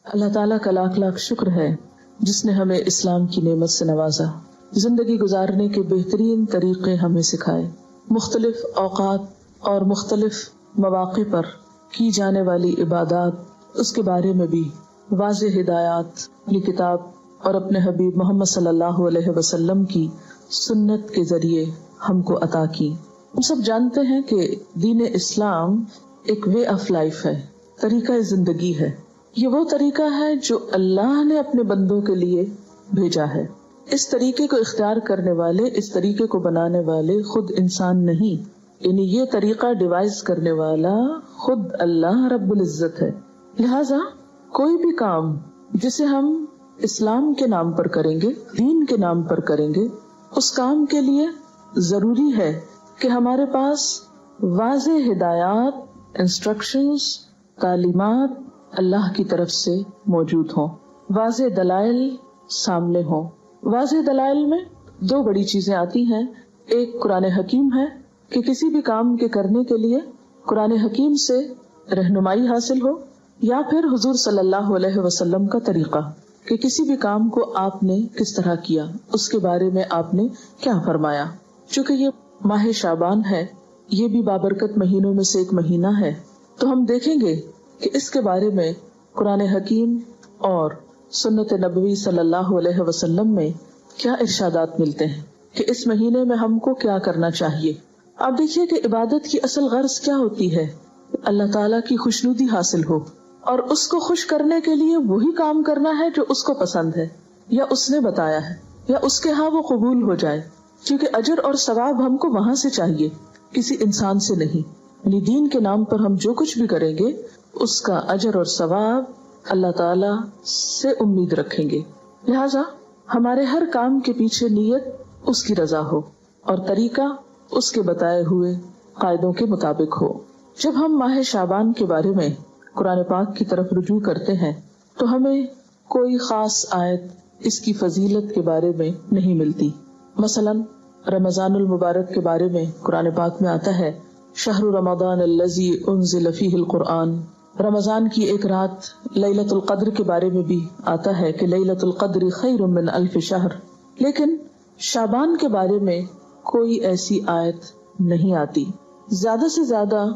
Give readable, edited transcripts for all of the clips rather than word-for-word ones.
اللہ تعالیٰ کا لاکھ لاکھ شکر ہے جس نے ہمیں اسلام کی نعمت سے نوازا، زندگی گزارنے کے بہترین طریقے ہمیں سکھائے، مختلف اوقات اور مختلف مواقع پر کی جانے والی عبادات، اس کے بارے میں بھی واضح ہدایات اپنی کتاب اور اپنے حبیب محمد صلی اللہ علیہ وسلم کی سنت کے ذریعے ہم کو عطا کی۔ ہم سب جانتے ہیں کہ دین اسلام ایک وے آف لائف ہے، طریقہ زندگی ہے۔ یہ وہ طریقہ ہے جو اللہ نے اپنے بندوں کے لیے بھیجا ہے۔ اس طریقے کو اختیار کرنے والے، اس طریقے کو بنانے والے خود انسان نہیں، یعنی یہ طریقہ ڈیوائز کرنے والا خود اللہ رب العزت ہے۔ لہذا کوئی بھی کام جسے ہم اسلام کے نام پر کریں گے، دین کے نام پر کریں گے، اس کام کے لیے ضروری ہے کہ ہمارے پاس واضح ہدایات، انسٹرکشنز، تعلیمات اللہ کی طرف سے موجود ہوں، واضح دلائل سامنے ہوں۔ واضح دلائل میں دو بڑی چیزیں آتی ہیں، ایک قرآن حکیم ہے کہ کسی بھی کام کے کرنے کے لیے قرآن حکیم سے رہنمائی حاصل ہو، یا پھر حضور صلی اللہ علیہ وسلم کا طریقہ کہ کسی بھی کام کو آپ نے کس طرح کیا، اس کے بارے میں آپ نے کیا فرمایا۔ چونکہ یہ ماہ شعبان ہے، یہ بھی بابرکت مہینوں میں سے ایک مہینہ ہے، تو ہم دیکھیں گے کہ اس کے بارے میں قرآن حکیم اور سنت نبوی صلی اللہ علیہ وسلم میں کیا ارشادات ملتے ہیں کہ اس مہینے میں ہم کو کیا کرنا چاہیے۔ آپ دیکھیے کہ عبادت کی اصل غرض کیا ہوتی ہے، اللہ تعالیٰ کی خوشنودی حاصل ہو، اور اس کو خوش کرنے کے لیے وہی کام کرنا ہے جو اس کو پسند ہے یا اس نے بتایا ہے یا اس کے ہاں وہ قبول ہو جائے، کیونکہ اجر اور ثواب ہم کو وہاں سے چاہیے، کسی انسان سے نہیں۔ یعنی دین کے نام پر ہم جو کچھ بھی کریں گے اس کا اجر اور ثواب اللہ تعالی سے امید رکھیں گے۔ لہذا ہمارے ہر کام کے پیچھے نیت اس کی رضا ہو اور طریقہ اس کے بتائے ہوئے قاعدوں کے مطابق ہو۔ جب ہم ماہ شعبان کے بارے میں قرآن پاک کی طرف رجوع کرتے ہیں تو ہمیں کوئی خاص آیت اس کی فضیلت کے بارے میں نہیں ملتی۔ مثلا رمضان المبارک کے بارے میں قرآن پاک میں آتا ہے، شہر رمضان الذی انزل فیہ القرآن۔ رمضان کی ایک رات لیلۃ القدر کے بارے میں بھی آتا ہے کہ لیلۃ القدر خیر من الف شہر، لیکن شعبان کے بارے میں کوئی ایسی آیت نہیں آتی۔ زیادہ سے زیادہ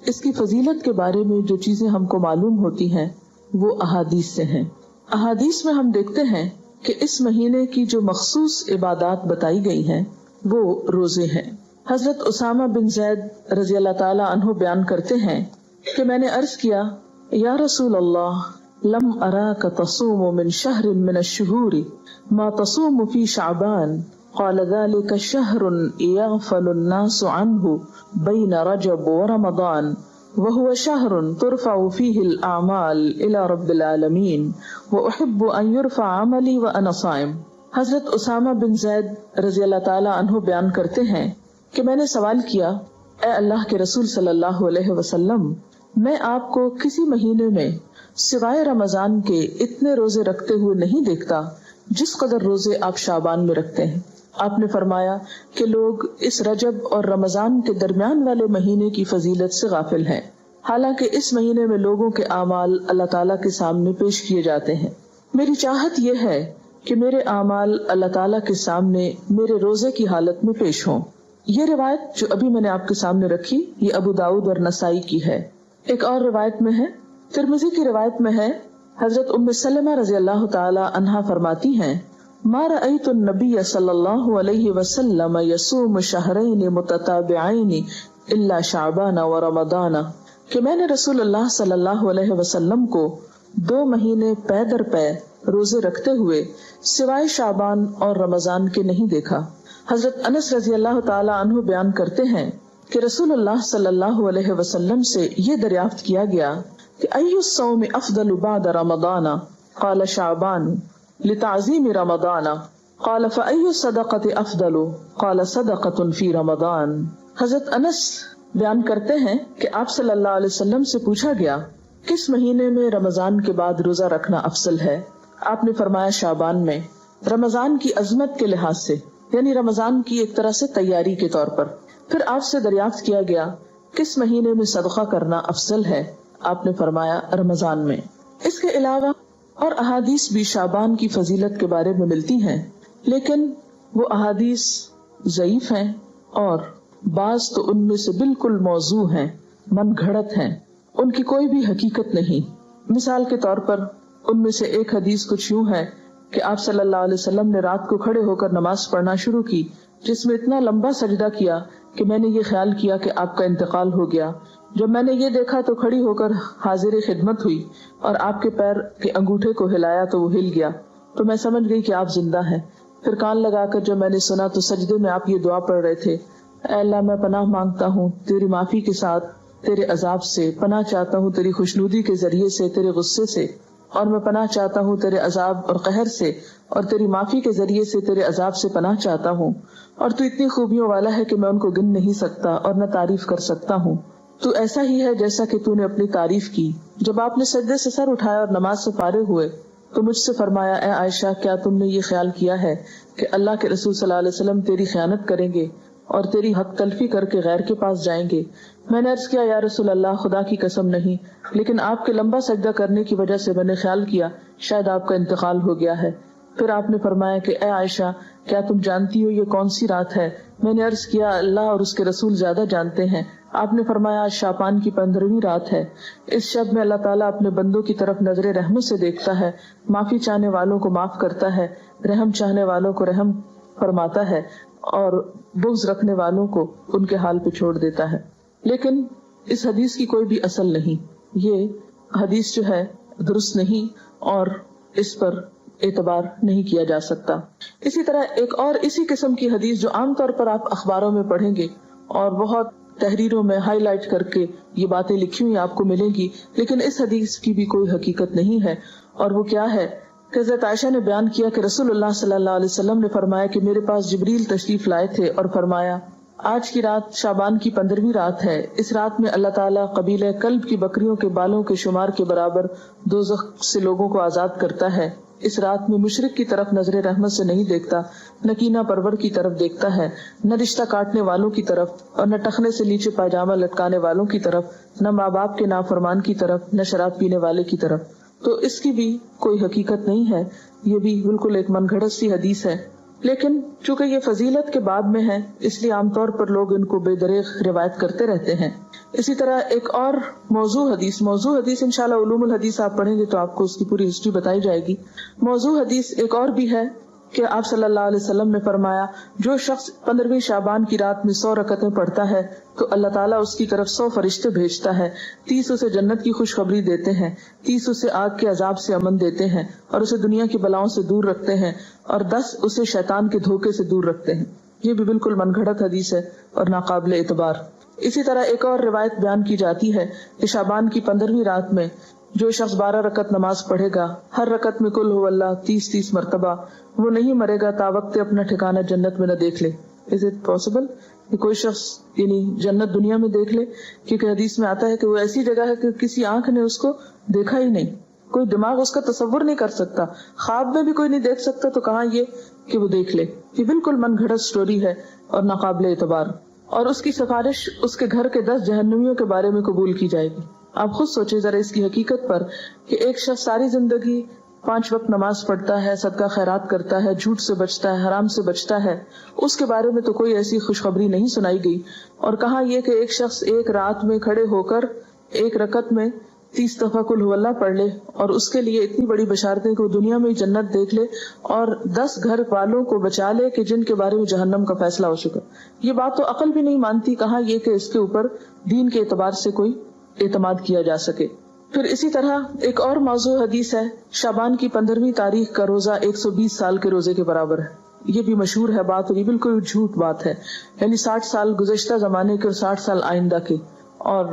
اس کی فضیلت کے بارے میں جو چیزیں ہم کو معلوم ہوتی ہیں وہ احادیث سے ہیں۔ احادیث میں ہم دیکھتے ہیں کہ اس مہینے کی جو مخصوص عبادات بتائی گئی ہیں وہ روزے ہیں۔ حضرت اسامہ بن زید رضی اللہ تعالی عنہ بیان کرتے ہیں کہ میں نے عرض کیا، یا رسول اللہ، لم اراک تصوم من شہر من الشہور ما تصوم فی شعبان، قال ذلك شهر يغفل الناس عنه بين رجب ورمضان وهو شهر ترفع فيه الأعمال إلى رب العالمين وأحب أن يرفع عملي وأنا صائم۔ حضرت اسامہ بن زید رضی اللہ تعالی عنہ بیان کرتے ہیں کہ میں نے سوال کیا، اے اللہ کے رسول صلی اللہ علیہ وسلم، میں آپ کو کسی مہینے میں سوائے رمضان کے اتنے روزے رکھتے ہوئے نہیں دیکھتا جس قدر روزے آپ شعبان میں رکھتے ہیں۔ آپ نے فرمایا کہ لوگ اس رجب اور رمضان کے درمیان والے مہینے کی فضیلت سے غافل ہیں، حالانکہ اس مہینے میں لوگوں کے اعمال اللہ تعالیٰ کے سامنے پیش کیے جاتے ہیں۔ میری چاہت یہ ہے کہ میرے اعمال اللہ تعالیٰ کے سامنے میرے روزے کی حالت میں پیش ہوں۔ یہ روایت جو ابھی میں نے آپ کے سامنے رکھی یہ ابو داؤد اور نسائی کی ہے۔ ایک اور روایت میں ہے، ترمذی کی روایت میں ہے، حضرت ام سلمہ رضی اللہ تعالی عنہا فرماتی ہیں، ما رأيت النبي صلی اللہ علیہ وسلم يصوم شہرین متتابعین الا شعبان ورمضان، کہ میں نے رسول اللہ صلی اللہ علیہ وسلم کو 2 مہینے پے در پے روزے رکھتے ہوئے سوائے شعبان اور رمضان کے نہیں دیکھا۔ حضرت انس رضی اللہ تعالی عنہ بیان کرتے ہیں کہ رسول اللہ صلی اللہ علیہ وسلم سے یہ دریافت کیا گیا کہ ای الصوم افضل بعد رمضان، قال شعبان لتعظیم رمضان، قال فأی الصدقۃ افضل، قال صدقۃ فی رمضان۔ حضرت انس بیان کرتے ہیں کہ آپ صلی اللہ علیہ وسلم سے پوچھا گیا کس مہینے میں رمضان کے بعد روزہ رکھنا افضل ہے؟ آپ نے فرمایا شعبان میں، رمضان کی عظمت کے لحاظ سے، یعنی رمضان کی ایک طرح سے تیاری کے طور پر۔ پھر آپ سے دریافت کیا گیا کس مہینے میں صدقہ کرنا افضل ہے؟ آپ نے فرمایا رمضان میں۔ اس کے علاوہ اور احادیث بھی شعبان کی فضیلت کے بارے میں ملتی ہیں، لیکن وہ احادیث ضعیف ہیں اور بعض تو ان میں سے بالکل موضوع ہیں، من گھڑت ہیں، ان کی کوئی بھی حقیقت نہیں۔ مثال کے طور پر ان میں سے ایک حدیث کچھ یوں ہے کہ آپ صلی اللہ علیہ وسلم نے رات کو کھڑے ہو کر نماز پڑھنا شروع کی، جس میں اتنا لمبا سجدہ کیا کہ میں نے یہ خیال کیا کہ آپ کا انتقال ہو گیا۔ جب میں نے یہ دیکھا تو کھڑی ہو کر حاضر خدمت ہوئی اور آپ کے پیر کے انگوٹھے کو ہلایا تو وہ ہل گیا، تو میں سمجھ گئی کہ آپ زندہ ہیں۔ پھر کان لگا کر جب میں نے سنا تو سجدے میں آپ یہ دعا پڑھ رہے تھے، اے اللہ میں پناہ مانگتا ہوں تیری معافی کے ساتھ تیرے عذاب سے، پناہ چاہتا ہوں تیری خوشنودی کے ذریعے سے تیرے غصے سے، اور میں پناہ چاہتا ہوں تیرے عذاب اور قہر سے، اور تیری معافی کے ذریعے سے تیرے عذاب سے پناہ چاہتا ہوں، اور تو اتنی خوبیوں والا ہے کہ میں ان کو گن نہیں سکتا اور نہ تعریف کر سکتا ہوں۔ تو ایسا ہی ہے جیسا کہ تو نے اپنی تعریف کی۔ جب آپ نے سجدے سے سر اٹھایا اور نماز سے فارغ ہوئے تو مجھ سے فرمایا، اے عائشہ کیا تم نے یہ خیال کیا ہے کہ اللہ کے رسول صلی اللہ علیہ وسلم تیری خیانت کریں گے اور تیری حق تلفی کر کے غیر کے پاس جائیں گے؟ میں نے عرض کیا، یا رسول اللہ خدا کی قسم نہیں، لیکن آپ کے لمبا سجدہ کرنے کی وجہ سے میں نے خیال کیا شاید آپ کا انتقال ہو گیا ہے۔ پھر آپ نے فرمایا کہ اے عائشہ کیا تم جانتی ہو یہ کون سی رات ہے؟ میں نے عرض کیا، اللہ اور اس کے رسول زیادہ جانتے ہیں۔ آپ نے فرمایا، آج شعبان کی 15ویں رات ہے۔ اس شب میں اللہ تعالیٰ اپنے بندوں کی طرف نظر رحمت سے دیکھتا ہے، معافی چاہنے والوں کو معاف کرتا ہے، رحم چاہنے والوں کو رحم فرماتا ہے، اور بغض رکھنے والوں کو ان کے حال پہ چھوڑ دیتا ہے۔ لیکن اس حدیث کی کوئی بھی اصل نہیں، یہ حدیث جو ہے درست نہیں اور اس پر اعتبار نہیں کیا جا سکتا۔ اسی طرح ایک اور اسی قسم کی حدیث جو عام طور پر آپ اخباروں میں پڑھیں گے اور بہت تحریروں میں ہائی لائٹ کر کے یہ باتیں لکھی ہوئی آپ کو ملیں گی، لیکن اس حدیث کی بھی کوئی حقیقت نہیں ہے، اور وہ کیا ہے کہ حضرت عائشہ نے بیان کیا کہ رسول اللہ صلی اللہ علیہ وسلم نے فرمایا کہ میرے پاس جبریل تشریف لائے تھے اور فرمایا، آج کی رات شعبان کی 15ویں رات ہے، اس رات میں اللہ تعالیٰ قبیلہ کلب کی بکریوں کے بالوں کے شمار کے برابر دوزخ سے لوگوں کو آزاد کرتا ہے۔ اس رات میں مشرک کی طرف نظر رحمت سے نہیں دیکھتا، نہ کینہ پرور کی طرف دیکھتا ہے، نہ رشتہ کاٹنے والوں کی طرف، اور نہ ٹخنے سے نیچے پائجامہ لٹکانے والوں کی طرف، نہ ماں باپ کے نافرمان کی طرف، نہ شراب پینے والے کی طرف۔ تو اس کی بھی کوئی حقیقت نہیں ہے، یہ بھی بالکل ایک من گھڑت سی حدیث ہے۔ لیکن چونکہ یہ فضیلت کے باب میں ہے اس لیے عام طور پر لوگ ان کو بے دریغ روایت کرتے رہتے ہیں۔ اسی طرح ایک اور موضوع حدیث انشاءاللہ علوم الحدیث آپ پڑھیں گے تو آپ کو اس کی پوری ہسٹری بتائی جائے گی۔ موضوع حدیث ایک اور بھی ہے کہ آپ صلی اللہ علیہ وسلم نے فرمایا، جو شخص 15ویں شعبان کی رات میں 100 رکعتیں پڑھتا ہے تو اللہ تعالیٰ اس کی طرف 100 فرشتے بھیجتا ہے، 30 اسے جنت کی خوشخبری دیتے ہیں، 30 اسے آگ کے عذاب سے امن دیتے ہیں اور اسے دنیا کی بلاؤں سے دور رکھتے ہیں، اور 10 اسے شیطان کے دھوکے سے دور رکھتے ہیں۔ یہ بھی بالکل من گھڑت حدیث ہے اور ناقابل اعتبار۔ اسی طرح ایک اور روایت بیان کی جاتی ہے کہ شعبان کی 15ویں رات میں جو شخص 12 رکعت نماز پڑھے گا، ہر رکعت میں کل ہو اللہ 30 مرتبہ، وہ نہیں مرے گا تا وقت اپنا ٹھکانہ جنت میں نہ دیکھ لے۔ Is it possible کہ کوئی شخص یعنی جنت دنیا میں دیکھ لے؟ کیونکہ حدیث میں آتا ہے کہ وہ ایسی جگہ ہے کہ کسی آنکھ نے اس کو دیکھا ہی نہیں، کوئی دماغ اس کا تصور نہیں کر سکتا، خواب میں بھی کوئی نہیں دیکھ سکتا، تو کہاں یہ کہ وہ دیکھ لے۔ یہ بالکل من گھڑت سٹوری ہے اور ناقابل اعتبار، اور اس کی سفارش اس کے گھر کے 10 جہنمیوں کے بارے میں قبول کی جائے گی۔ آپ خود سوچیں ذرا اس کی حقیقت پر کہ ایک شخص ساری زندگی 5 وقت نماز پڑھتا ہے، صدقہ خیرات کرتا ہے، جھوٹ سے بچتا ہے، حرام سے بچتا ہے، اس کے بارے میں تو کوئی ایسی خوشخبری نہیں سنائی گئی، اور کہاں یہ کہ ایک شخص ایک رات میں کھڑے ہو کر ایک رکعت میں 30 دفعہ قل ہو اللہ پڑھ لے اور اس کے لیے اتنی بڑی بشارتیں کہ وہ دنیا میں ہی جنت دیکھ لے اور 10 گھر والوں کو بچا لے کہ جن کے بارے میں جہنم کا فیصلہ ہو چکا۔ یہ بات تو عقل بھی نہیں مانتی، کہاں یہ کہ اس کے اوپر دین کے اعتبار سے کوئی اعتماد کیا جا سکے۔ پھر اسی طرح ایک اور موضوع حدیث ہے، شعبان کی 15ویں تاریخ کا روزہ 120 سال کے روزے کے برابر ہے۔ یہ بھی مشہور ہے بات، اور یہ بالکل جھوٹ بات ہے، یعنی 60 سال گزشتہ زمانے کے اور 60 سال آئندہ کے، اور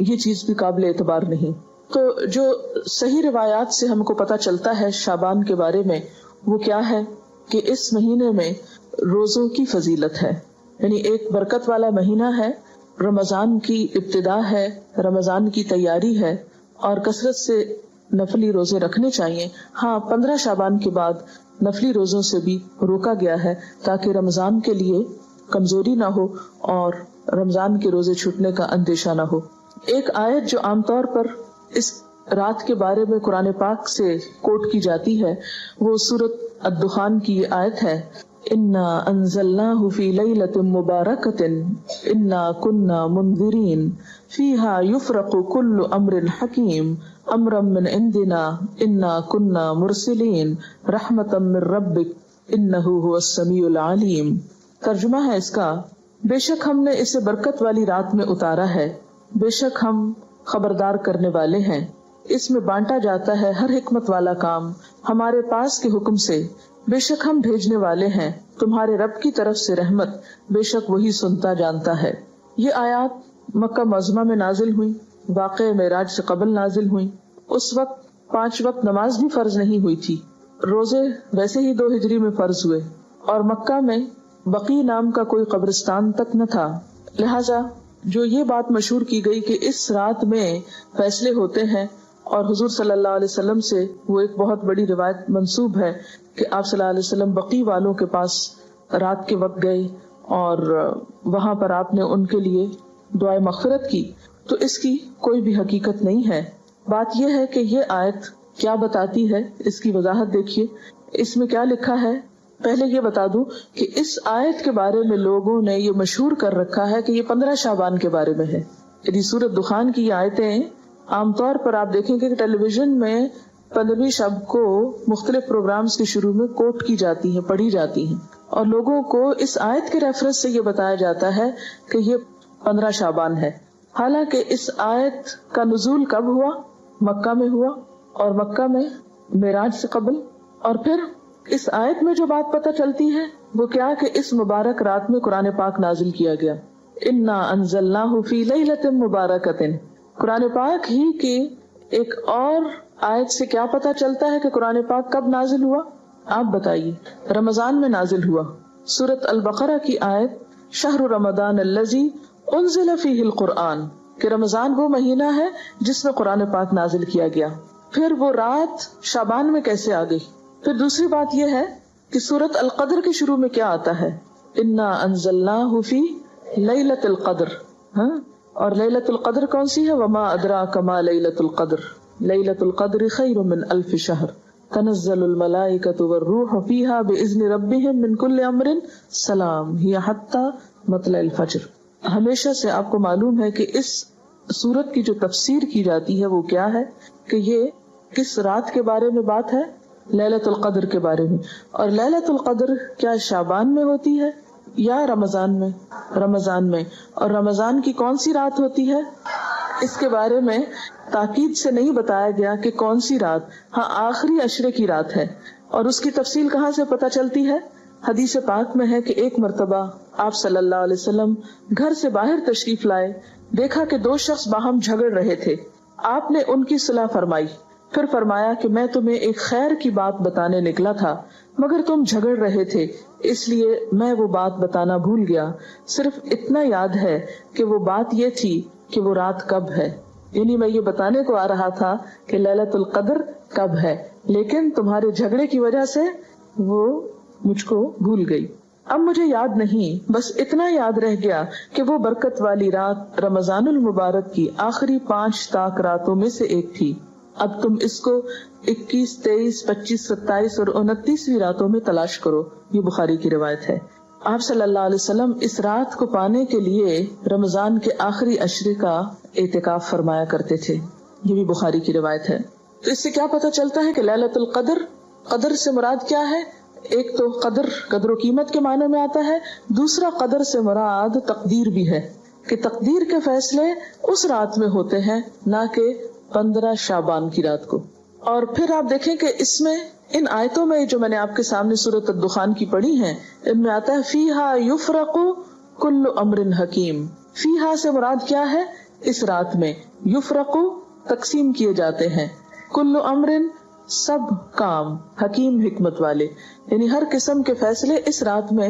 یہ چیز بھی قابل اعتبار نہیں۔ تو جو صحیح روایات سے ہم کو پتہ چلتا ہے شعبان کے بارے میں وہ کیا ہے کہ اس مہینے میں روزوں کی فضیلت ہے، یعنی ایک برکت والا مہینہ ہے، رمضان کی ابتدا ہے، رمضان کی تیاری ہے، اور کثرت سے نفلی روزے رکھنے چاہیے۔ ہاں 15 شعبان کے بعد نفلی روزوں سے بھی روکا گیا ہے تاکہ رمضان کے لیے کمزوری نہ ہو اور رمضان کے روزے چھوٹنے کا اندیشہ نہ ہو۔ ایک آیت جو عام طور پر اس رات کے بارے میں قرآن پاک سے کوٹ کی جاتی ہے وہ سورۃ الدخان کی یہ آیت ہے، انا انزلناہ فی لیلۃ مبارکۃ انا کنا منذرین فیہا یفرق کل امر حکیم امرا من عندنا انا کنا مرسلین رحمتا من ربک انہ هو السمیع العلیم۔ ترجمہ ہے اس کا، بے شک ہم نے اسے برکت والی رات میں اتارا ہے، بے شک ہم خبردار کرنے والے ہیں، اس میں بانٹا جاتا ہے ہر حکمت والا کام ہمارے پاس کے حکم سے، بے شک ہم بھیجنے والے ہیں تمہارے رب کی طرف سے رحمت، بے شک وہی سنتا جانتا ہے۔ یہ آیات مکہ معظمہ میں نازل ہوئی، واقع معراج سے قبل نازل ہوئی۔ اس وقت 5 وقت نماز بھی فرض نہیں ہوئی تھی، روزے ویسے ہی 2 ہجری میں فرض ہوئے، اور مکہ میں بقی نام کا کوئی قبرستان تک نہ تھا، لہٰذا جو یہ بات مشہور کی گئی کہ اس رات میں فیصلے ہوتے ہیں، اور حضور صلی اللہ علیہ وسلم سے وہ ایک بہت بڑی روایت منسوب ہے کہ آپ صلی اللہ علیہ وسلم بقی والوں کے پاس رات کے وقت گئے اور وہاں پر آپ نے ان کے لیے دعائے مغفرت کی، تو اس کی کوئی بھی حقیقت نہیں ہے۔ بات یہ ہے کہ یہ آیت کیا بتاتی ہے، اس کی وضاحت دیکھیے، اس میں کیا لکھا ہے۔ پہلے یہ بتا دوں کہ اس آیت کے بارے میں لوگوں نے یہ مشہور کر رکھا ہے کہ یہ 15 شعبان کے بارے میں ہے، یعنی سورۃ دخان کی یہ آیتیں عام طور پر آپ دیکھیں گے کہ ٹیلی ویژن میں 15ویں شب کو مختلف پروگرامز کے شروع میں کوٹ کی جاتی ہیں، پڑھی جاتی ہیں، اور لوگوں کو اس آیت کے ریفرنس سے یہ بتایا جاتا ہے کہ یہ 15 شعبان ہے، حالانکہ اس آیت کا نزول کب ہوا؟ مکہ میں ہوا، اور مکہ میں معراج سے قبل۔ اور پھر اس آیت میں جو بات پتہ چلتی ہے وہ کیا کہ اس مبارک رات میں قرآن پاک نازل کیا گیا، انا انزلناہ فی لیلۃ مبارکۃ۔ قرآن پاک ہی کی ایک اور آیت سے کیا پتہ چلتا ہے کہ قرآن پاک کب نازل ہوا؟ آپ بتائیے۔ رمضان میں نازل ہوا۔ سورۃ البقرہ کی آیت شہر رمضان الذی انزل فیہ القرآن، کہ رمضان وہ مہینہ ہے جس میں قرآن پاک نازل کیا گیا۔ پھر وہ رات شعبان میں کیسے آ گئی؟ پھر دوسری بات یہ ہے کہ سورۃ القدر کے شروع میں کیا آتا ہے؟ انا انزلناہ فی لیلۃ القدر، اور لیلۃ القدر کون سی ہے؟ وما ادراک ما لیلۃ القدر، لیلۃ القدر خیر من الف شہر تنزل الملائکۃ والروح فیہا باذن ربہم من کل امر سلام ہی حتی مطلع الفجر۔ ہمیشہ سے آپ کو معلوم ہے کہ اس سورت کی جو تفسیر کی جاتی ہے وہ کیا ہے کہ یہ کس رات کے بارے میں بات ہے؟ لیلۃ القدر کے بارے میں۔ اور لیلۃ القدر کیا شعبان میں ہوتی ہے یا رمضان میں؟ رمضان میں۔ اور رمضان کی کون سی رات ہوتی ہے؟ اس کے بارے میں تاکید سے نہیں بتایا گیا کہ کون سی رات، ہاں آخری عشرے کی رات ہے۔ اور اس کی تفصیل کہاں سے پتہ چلتی ہے؟ حدیث پاک میں ہے کہ ایک مرتبہ آپ صلی اللہ علیہ وسلم گھر سے باہر تشریف لائے، دیکھا کہ 2 شخص باہم جھگڑ رہے تھے، آپ نے ان کی صلح فرمائی، پھر فرمایا کہ میں تمہیں ایک خیر کی بات بتانے نکلا تھا مگر تم جھگڑ رہے تھے، اس لیے میں وہ بات بتانا بھول گیا، صرف اتنا یاد ہے کہ وہ بات یہ تھی کہ وہ رات کب ہے، یعنی میں یہ بتانے کو آ رہا تھا کہ لیلۃ القدر کب ہے، لیکن تمہارے جھگڑے کی وجہ سے وہ مجھ کو بھول گئی، اب مجھے یاد نہیں، بس اتنا یاد رہ گیا کہ وہ برکت والی رات رمضان المبارک کی آخری 5 طاق راتوں میں سے ایک تھی، اب تم اس کو 21، 23، 25، 27 اور 29ویں راتوں میں تلاش کرو۔ یہ بخاری کی روایت ہے۔ آپ صلی اللہ علیہ وسلم اس رات کو پانے کے لیے رمضان کے آخری عشرے کا اعتکاف فرمایا کرتے تھے، یہ بھی بخاری کی روایت ہے۔ تو اس سے کیا پتہ چلتا ہے کہ لیلۃ القدر، قدر سے مراد کیا ہے؟ ایک تو قدر و قیمت کے معنی میں آتا ہے، دوسرا قدر سے مراد تقدیر بھی ہے کہ تقدیر کے فیصلے اس رات میں ہوتے ہیں، نہ کہ 15 شعبان کی رات کو۔ اور پھر آپ دیکھیں کہ اس میں ان آیتوں میں جو میں نے آپ کے سامنے سورۃ الدخان کی پڑھی ہیں، ان میں آتا ہے فیہا یفرق کل امر حکیم۔ فیہا سے مراد کیا ہے؟ اس رات میں یفرق تقسیم کیے جاتے ہیں، کل امر سب کام، حکیم حکمت والے، یعنی ہر قسم کے فیصلے اس رات میں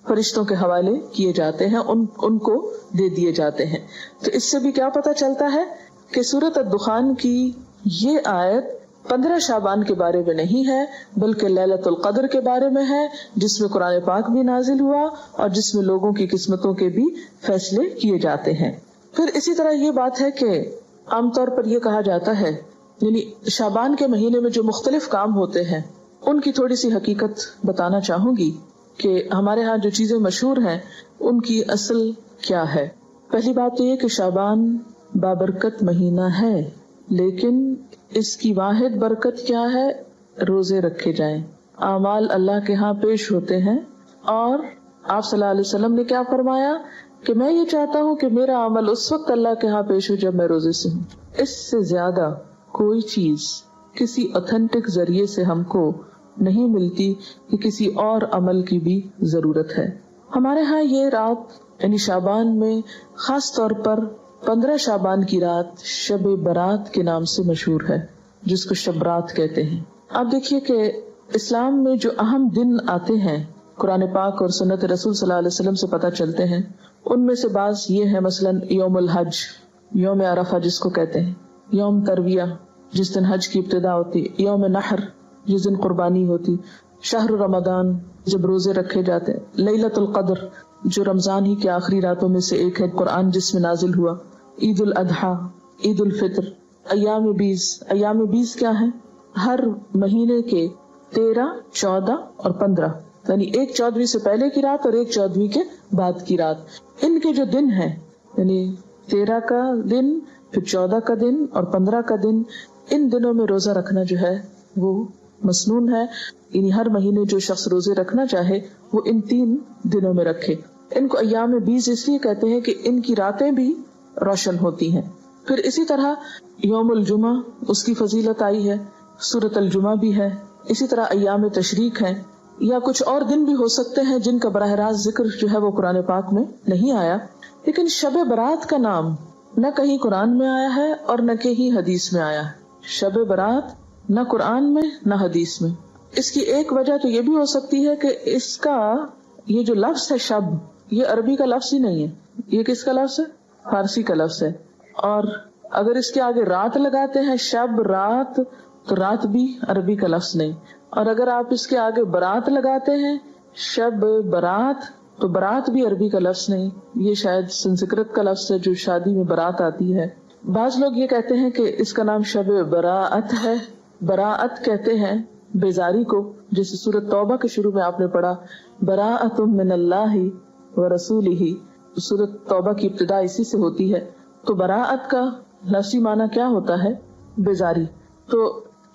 فرشتوں کے حوالے کیے جاتے ہیں، ان کو دے دیے جاتے ہیں۔ تو اس سے بھی کیا پتہ چلتا ہے کہ سورۃ الدخان کی یہ آیت 15 شعبان کے بارے میں نہیں ہے بلکہ لیلۃ القدر کے بارے میں ہے، جس میں قرآن پاک بھی نازل ہوا اور جس میں لوگوں کی قسمتوں کے بھی فیصلے کیے جاتے ہیں۔ پھر اسی طرح یہ بات ہے کہ عام طور پر یہ کہا جاتا ہے یعنی شعبان کے مہینے میں جو مختلف کام ہوتے ہیں ان کی تھوڑی سی حقیقت بتانا چاہوں گی کہ ہمارے ہاں جو چیزیں مشہور ہیں ان کی اصل کیا ہے. پہلی بات تو یہ کہ شعبان بابرکت مہینہ ہے، لیکن اس کی واحد برکت کیا ہے؟ روزے رکھے جائیں، اعمال اللہ کے ہاں پیش ہوتے ہیں. اور آپ صلی اللہ علیہ وسلم نے کیا فرمایا کہ میں یہ چاہتا ہوں کہ میرا عمل اس وقت اللہ کے ہاں پیش ہو جب میں روزے سے ہوں. اس سے زیادہ کوئی چیز کسی اوتھینٹک ذریعے سے ہم کو نہیں ملتی کہ کسی اور عمل کی بھی ضرورت ہے. ہمارے ہاں یہ رات یعنی شعبان میں خاص طور پر 15 شعبان کی رات شب برات کے نام سے مشہور ہے، جس کو شب رات کہتے ہیں. آپ دیکھیے کہ اسلام میں جو اہم دن آتے ہیں قرآن پاک اور سنت رسول صلی اللہ علیہ وسلم سے پتہ چلتے ہیں، ان میں سے بعض یہ ہے مثلا یوم الحج، یوم عرفہ جس کو کہتے ہیں، یوم ترویہ جس دن حج کی ابتدا ہوتی، یوم نحر جس دن قربانی ہوتی، شہر رمضان جب روزے رکھے جاتے، لیلۃ القدر جو رمضان ہی کے آخری راتوں میں سے ایک ہے، قرآن جس میں نازل ہوا، عید الاضحیٰ، عید الفطر، ایام 20. ایام 20 کیا ہے؟ ہر مہینے کے 13، 14 اور 15، یعنی ایک 14ویں سے پہلے کی رات اور ایک 14ویں کے بعد کی رات. ان کے جو دن ہیں یعنی 13 کا دن، پھر 14 کا دن اور 15 کا دن، ان دنوں میں روزہ رکھنا جو ہے وہ مسنون ہے. یعنی ہر مہینے جو شخص روزے رکھنا چاہے وہ ان 3 دنوں میں رکھے. ان کو ایام 20 اس لیے کہتے ہیں کہ ان کی راتیں بھی روشن ہوتی ہیں. پھر اسی طرح یوم الجمعہ اس کی فضیلت آئی ہے، سورۃ الجمعہ بھی ہے. اسی طرح ایام تشریق ہیں، یا کچھ اور دن بھی ہو سکتے ہیں جن کا براہ راست ذکر جو ہے وہ قرآن پاک میں نہیں آیا. لیکن شب برات کا نام نہ کہیں قرآن میں آیا ہے اور نہ کہیں حدیث میں آیا ہے. شب برات نہ قرآن میں نہ حدیث میں. اس کی ایک وجہ تو یہ بھی ہو سکتی ہے کہ اس کا یہ جو لفظ ہے شب، یہ عربی کا لفظ ہی نہیں ہے. یہ کس کا لفظ ہے؟ فارسی کا لفظ ہے. اور اگر اس کے آگے رات لگاتے ہیں، شب رات، تو رات بھی عربی کا لفظ نہیں. اور اگر آپ اس کے آگے برات لگاتے ہیں، شب برات، تو برات بھی عربی کا لفظ نہیں. یہ شاید سنسکرت کا لفظ ہے جو شادی میں برات آتی ہے. بعض لوگ یہ کہتے ہیں کہ اس کا نام شب براءت ہے. براءت کہتے ہیں بیزاری کو، جیسے سورۃ توبہ کے شروع میں آپ نے پڑھا براءۃ من اللہ ورسولہ. سورۃ توبہ کی ابتدا اسی سے ہوتی ہے. تو براءت کا لفظی معنی کیا ہوتا ہے؟ بیزاری. تو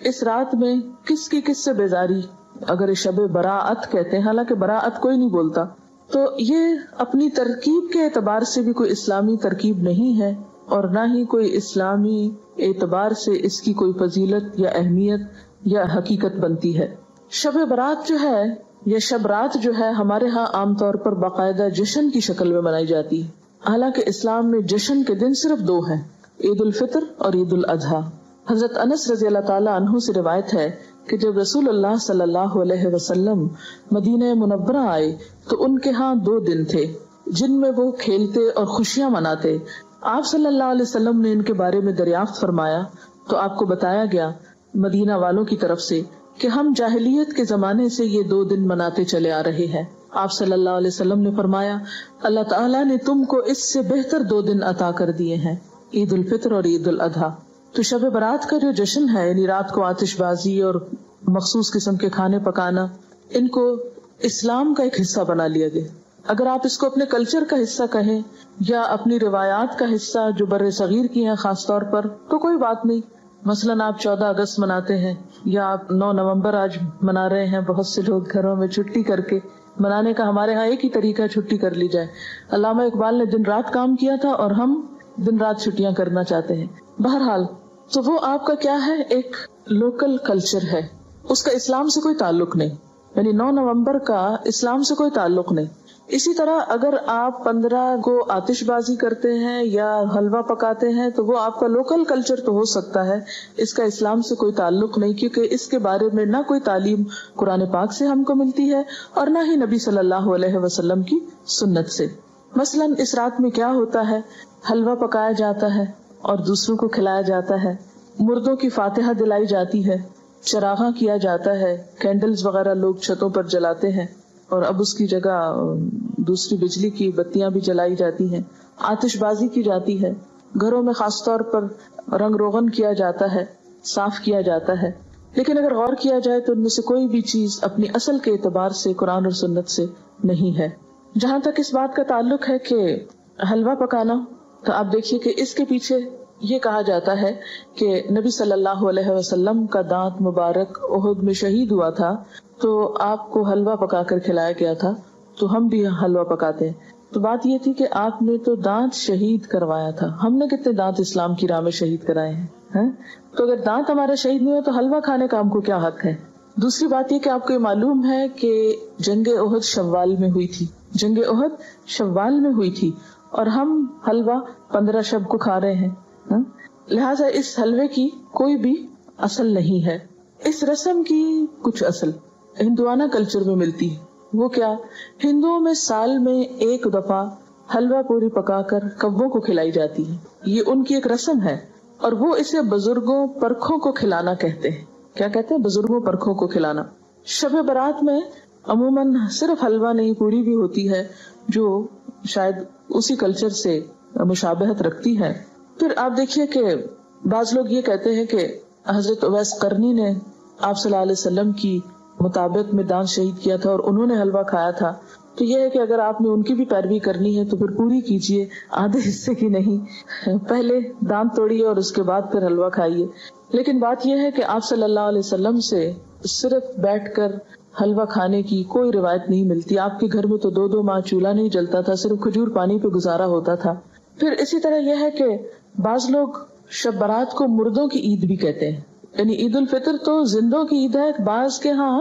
اس رات میں کس کی کس سے بیزاری اگر شب براءت کہتے ہیں، حالانکہ براءت کوئی نہیں بولتا، تو یہ اپنی ترکیب کے اعتبار سے بھی کوئی اسلامی ترکیب نہیں ہے، اور نہ ہی کوئی اسلامی اعتبار سے اس کی کوئی فضیلت یا اہمیت یا حقیقت بنتی ہے. شب برات جو ہے یا شب رات جو ہے ہمارے ہاں عام طور پر باقاعدہ جشن کی شکل میں منائی جاتی ہے. حالانکہ اسلام میں جشن کے دن صرف 2 ہیں، عید الفطر اور عید الاضحیٰ. حضرت انس رضی اللہ تعالیٰ عنہ سے روایت ہے کہ جب رسول اللہ صلی اللہ علیہ وسلم مدینہ منورہ آئے تو ان کے ہاں 2 دن تھے جن میں وہ کھیلتے اور خوشیاں مناتے. آپ صلی اللہ علیہ وسلم نے ان کے بارے میں دریافت فرمایا تو آپ کو بتایا گیا مدینہ والوں کی طرف سے کہ ہم جاہلیت کے زمانے سے یہ 2 دن مناتے چلے آ رہے ہیں. آپ صلی اللہ علیہ وسلم نے فرمایا اللہ تعالیٰ نے تم کو اس سے بہتر 2 دن عطا کر دیے ہیں، عید الفطر اور عید الاضحیٰ. تو شب برات کا جو جشن ہے یعنی رات کو آتش بازی اور مخصوص قسم کے کھانے پکانا، ان کو اسلام کا ایک حصہ بنا لیا گیا. اگر آپ اس کو اپنے کلچر کا حصہ کہیں یا اپنی روایات کا حصہ جو بر صغیر کی ہیں خاص طور پر، تو کوئی بات نہیں. مثلاً آپ 14 اگست مناتے ہیں یا آپ 9 نومبر آج منا رہے ہیں، بہت سے لوگ گھروں میں چھٹی کر کے منانے کا ہمارے ہاں ایک ہی طریقہ ہے، چھٹی کر لی جائے. علامہ اقبال نے دن رات کام کیا تھا اور ہم دن رات چھٹیاں کرنا چاہتے ہیں. بہرحال تو وہ آپ کا کیا ہے، ایک لوکل کلچر ہے، اس کا اسلام سے کوئی تعلق نہیں. یعنی 9 نومبر کا اسلام سے کوئی تعلق نہیں. اسی طرح اگر آپ 15 کو آتش بازی کرتے ہیں یا حلوہ پکاتے ہیں تو وہ آپ کا لوکل کلچر تو ہو سکتا ہے، اس کا اسلام سے کوئی تعلق نہیں، کیونکہ اس کے بارے میں نہ کوئی تعلیم قرآن پاک سے ہم کو ملتی ہے اور نہ ہی نبی صلی اللہ علیہ وسلم کی سنت سے. مثلاً اس رات میں کیا ہوتا ہے، حلوہ پکایا جاتا ہے اور دوسروں کو کھلایا جاتا ہے، مردوں کی فاتحہ دلائی جاتی ہے، چراغاں کیا جاتا ہے، کینڈلز وغیرہ لوگ چھتوں پر جلاتے ہیں اور اب اس کی جگہ دوسری بجلی کی بتیاں بھی جلائی جاتی ہیں، آتش بازی کی جاتی ہے، گھروں میں خاص طور پر رنگ روغن کیا جاتا ہے، صاف کیا جاتا ہے، لیکن اگر غور کیا جائے تو ان میں سے کوئی بھی چیز اپنی اصل کے اعتبار سے قرآن اور سنت سے نہیں ہے۔ جہاں تک اس بات کا تعلق ہے کہ حلوہ پکانا، تو آپ دیکھیے کہ اس کے پیچھے یہ کہا جاتا ہے کہ نبی صلی اللہ علیہ وسلم کا دانت مبارک احد میں شہید ہوا تھا تو آپ کو حلوہ پکا کر کھلایا گیا تھا، تو ہم بھی حلوہ پکاتے ہیں۔ تو بات یہ تھی کہ آپ نے تو دانت شہید کروایا تھا، ہم نے کتنے دانت اسلام کی راہ میں شہید کرائے ہیں؟ تو اگر دانت ہمارا شہید نہیں ہو تو حلوہ کھانے کا ہم کو کیا حق ہے؟ دوسری بات یہ کہ آپ کو یہ معلوم ہے کہ جنگ احد شوال میں ہوئی تھی، جنگ احد شوال میں ہوئی تھی، اور ہم حلوہ 15 شب کو کھا رہے ہیں۔ لہٰذا اس حلوے کی کوئی بھی اصل نہیں ہے۔ اس رسم کی کچھ اصل ہندوانہ کلچر میں ملتی ہے۔ وہ کیا؟ ہندوؤں میں سال میں ایک دفعہ حلوہ پوری پکا کر کبوں کو کھلائی جاتی ہے، یہ ان کی ایک رسم ہے، اور وہ اسے بزرگوں پرکھوں کو کھلانا کہتے ہیں۔ کیا کہتے ہیں؟ بزرگوں پرکھوں کو کھلانا۔ شب برات میں عموماً صرف حلوہ نہیں، پوری بھی ہوتی ہے جو شاید اسی کلچر سے مشابہت رکھتی ہے۔ پھر آپ دیکھیے کہ بعض لوگ یہ کہتے ہیں کہ حضرت اویس قرنی نے آپ صلی اللہ علیہ وسلم کی مطابق میں دانت شہید کیا تھا اور انہوں نے حلوہ کھایا تھا، تو یہ ہے کہ اگر آپ نے ان کی بھی پیروی کرنی ہے تو پھر پوری کیجیے، آدھے حصے کی نہیں، پہلے دانت توڑیے اور اس کے بعد پھر حلوہ کھائیے۔ لیکن بات یہ ہے کہ آپ صلی اللہ علیہ وسلم سے صرف بیٹھ کر حلوہ کھانے کی کوئی روایت نہیں ملتی۔ آپ کے گھر میں تو 2 ماہ چولہا نہیں جلتا تھا، صرف کھجور پانی پہ گزارا ہوتا تھا۔ پھر اسی طرح یہ ہے کہ بعض لوگ شب برات کو مردوں کی عید بھی کہتے ہیں، یعنی عید الفطر تو زندوں کی عید ہے، بعض کے ہاں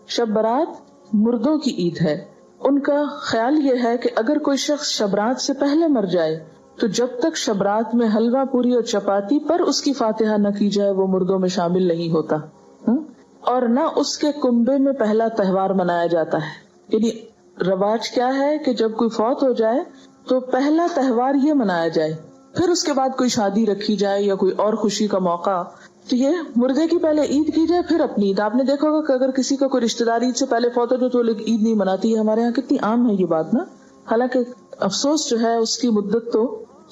شب برات مردوں کی عید ہے۔ ان کا خیال یہ ہے کہ اگر کوئی شخص شبرات سے پہلے مر جائے تو جب تک شبرات میں حلوہ پوری اور چپاتی پر اس کی فاتحہ نہ کی جائے وہ مردوں میں شامل نہیں ہوتا، اور نہ اس کے کنبے میں پہلا تہوار منایا جاتا ہے۔ یعنی رواج کیا ہے کہ جب کوئی فوت ہو جائے تو پہلا تہوار یہ منایا جائے، پھر اس کے بعد کوئی شادی رکھی جائے یا کوئی اور خوشی کا موقع، تو یہ مردے کی پہلے عید کی جائے پھر اپنی عید۔ آپ نے دیکھا ہوگا کہ اگر کسی کا کوئی رشتہ دار عید سے پہلے فوت ہو جائے تو لوگ عید نہیں مناتی ہے، ہمارے یہاں کتنی عام ہے یہ بات نا۔ حالانکہ افسوس جو ہے اس کی مدت تو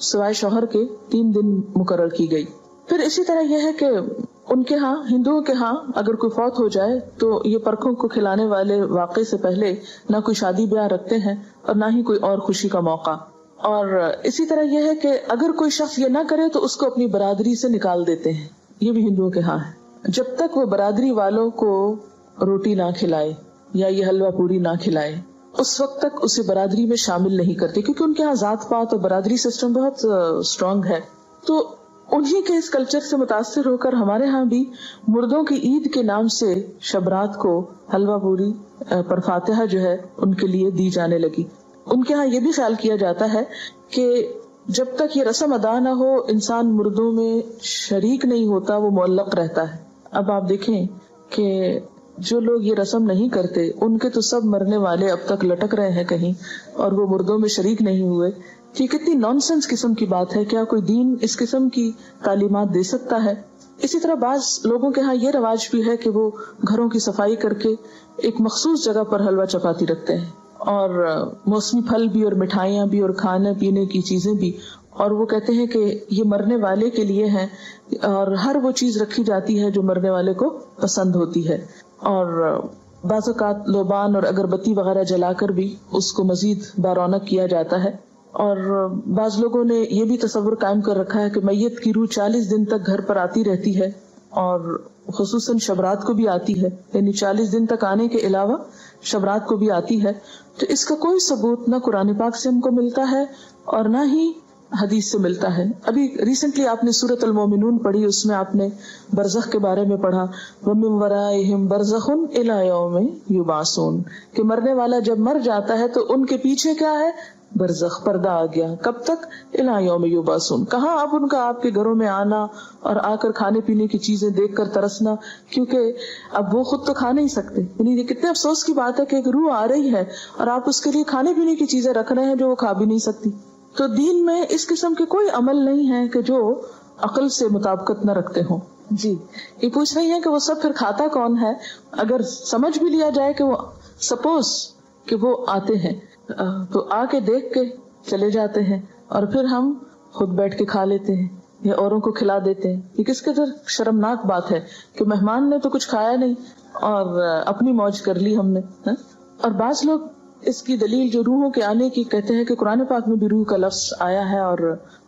سوائے شوہر کے 3 دن مقرر کی گئی۔ پھر اسی طرح یہ ہے کہ ان کے ہاں، ہندوؤں کے ہاں، اگر کوئی فوت ہو جائے تو یہ پرکھوں کو کھلانے والے واقعے سے پہلے نہ کوئی شادی بیاہ رکھتے ہیں اور نہ ہی کوئی اور خوشی کا موقع۔ اور اسی طرح یہ ہے کہ اگر کوئی شخص یہ نہ کرے تو اس کو اپنی برادری سے نکال دیتے ہیں، یہ بھی ہندوؤں کے ہاں ہے۔ جب تک وہ برادری والوں کو روٹی نہ کھلائے یا یہ حلوہ پوری نہ کھلائے اس وقت تک اسے برادری میں شامل نہیں کرتے، کیونکہ ان کے ہاں ذات پات اور برادری سسٹم بہت اسٹرانگ ہے۔ تو انہی کے اس کلچر سے متاثر ہو کر ہمارے ہاں بھی مردوں کی عید کے نام سے شبرات کو حلوہ پوری پر فاتحہ جو ہے ان کے لیے دی جانے لگی۔ ان کے ہاں یہ بھی خیال کیا جاتا ہے کہ جب تک یہ رسم ادا نہ ہو انسان مردوں میں شریک نہیں ہوتا، وہ معلق رہتا ہے۔ اب آپ دیکھیں کہ جو لوگ یہ رسم نہیں کرتے ان کے تو سب مرنے والے اب تک لٹک رہے ہیں کہیں، اور وہ مردوں میں شریک نہیں ہوئے۔ یہ کتنی نانسنس قسم کی بات ہے، کیا کوئی دین اس قسم کی تعلیمات دے سکتا ہے؟ اسی طرح بعض لوگوں کے ہاں یہ رواج بھی ہے کہ وہ گھروں کی صفائی کر کے ایک مخصوص جگہ پر حلوہ چپاتی رکھتے ہیں، اور موسمی پھل بھی اور مٹھائیاں بھی اور کھانے پینے کی چیزیں بھی، اور وہ کہتے ہیں کہ یہ مرنے والے کے لیے ہیں، اور ہر وہ چیز رکھی جاتی ہے جو مرنے والے کو پسند ہوتی ہے، اور بعض اوقات لوبان اور اگربتی وغیرہ جلا کر بھی اس کو مزید برونق کیا جاتا ہے۔ اور بعض لوگوں نے یہ بھی تصور قائم کر رکھا ہے کہ میت کی روح 40 دن تک گھر پر آتی رہتی ہے، اور خصوصاً شبرات کو بھی آتی ہے، یعنی 40 دن تک آنے کے علاوہ شبرات کو بھی آتی ہے۔ تو اس کا کوئی ثبوت نہ قرآن پاک سے ہم کو ملتا ہے اور نہ ہی حدیث سے ملتا ہے۔ ابھی ریسنٹلی آپ نے سورۃ المومنون پڑھی، اس میں آپ نے برزخ کے بارے میں پڑھا، وَمِن وَرَائِهِمْ بَرْزَخٌ إِلَىٰ يَوْمِ يُبْعَثُونَ، کہ مرنے والا جب مر جاتا ہے تو ان کے پیچھے کیا ہے؟ برزخ، پردہ آ گیا۔ کب تک؟ الی یوم یبعثون۔ کہاں اب ان کا آپ کے گھروں میں آنا اور آ کر کھانے پینے کی چیزیں دیکھ کر ترسنا، کیونکہ اب وہ خود تو کھا نہیں سکتے۔ یعنی یہ کتنے افسوس کی بات ہے کہ ایک روح آ رہی ہے اور آپ اس کے لیے کھانے پینے کی چیزیں رکھ رہے ہیں جو وہ کھا بھی نہیں سکتی۔ تو دین میں اس قسم کے کوئی عمل نہیں ہے کہ جو عقل سے مطابقت نہ رکھتے ہوں۔ جی، یہ پوچھ رہی ہیں کہ وہ سب پھر کھاتا کون ہے؟ اگر سمجھ بھی لیا جائے کہ وہ سپوز کہ وہ آتے ہیں تو آ کے دیکھ کے چلے جاتے ہیں اور پھر ہم خود بیٹھ کے کھا لیتے ہیں، یا اوروں کو کھلا دیتے ہیں. یہ کس قدر شرمناک بات ہے کہ مہمان نے تو کچھ کھایا نہیں اور اپنی موج کر لی ہم نے. اور بعض لوگ اس کی دلیل جو روحوں کے آنے کی کہتے ہیں کہ قرآن پاک میں بھی روح کا لفظ آیا ہے، اور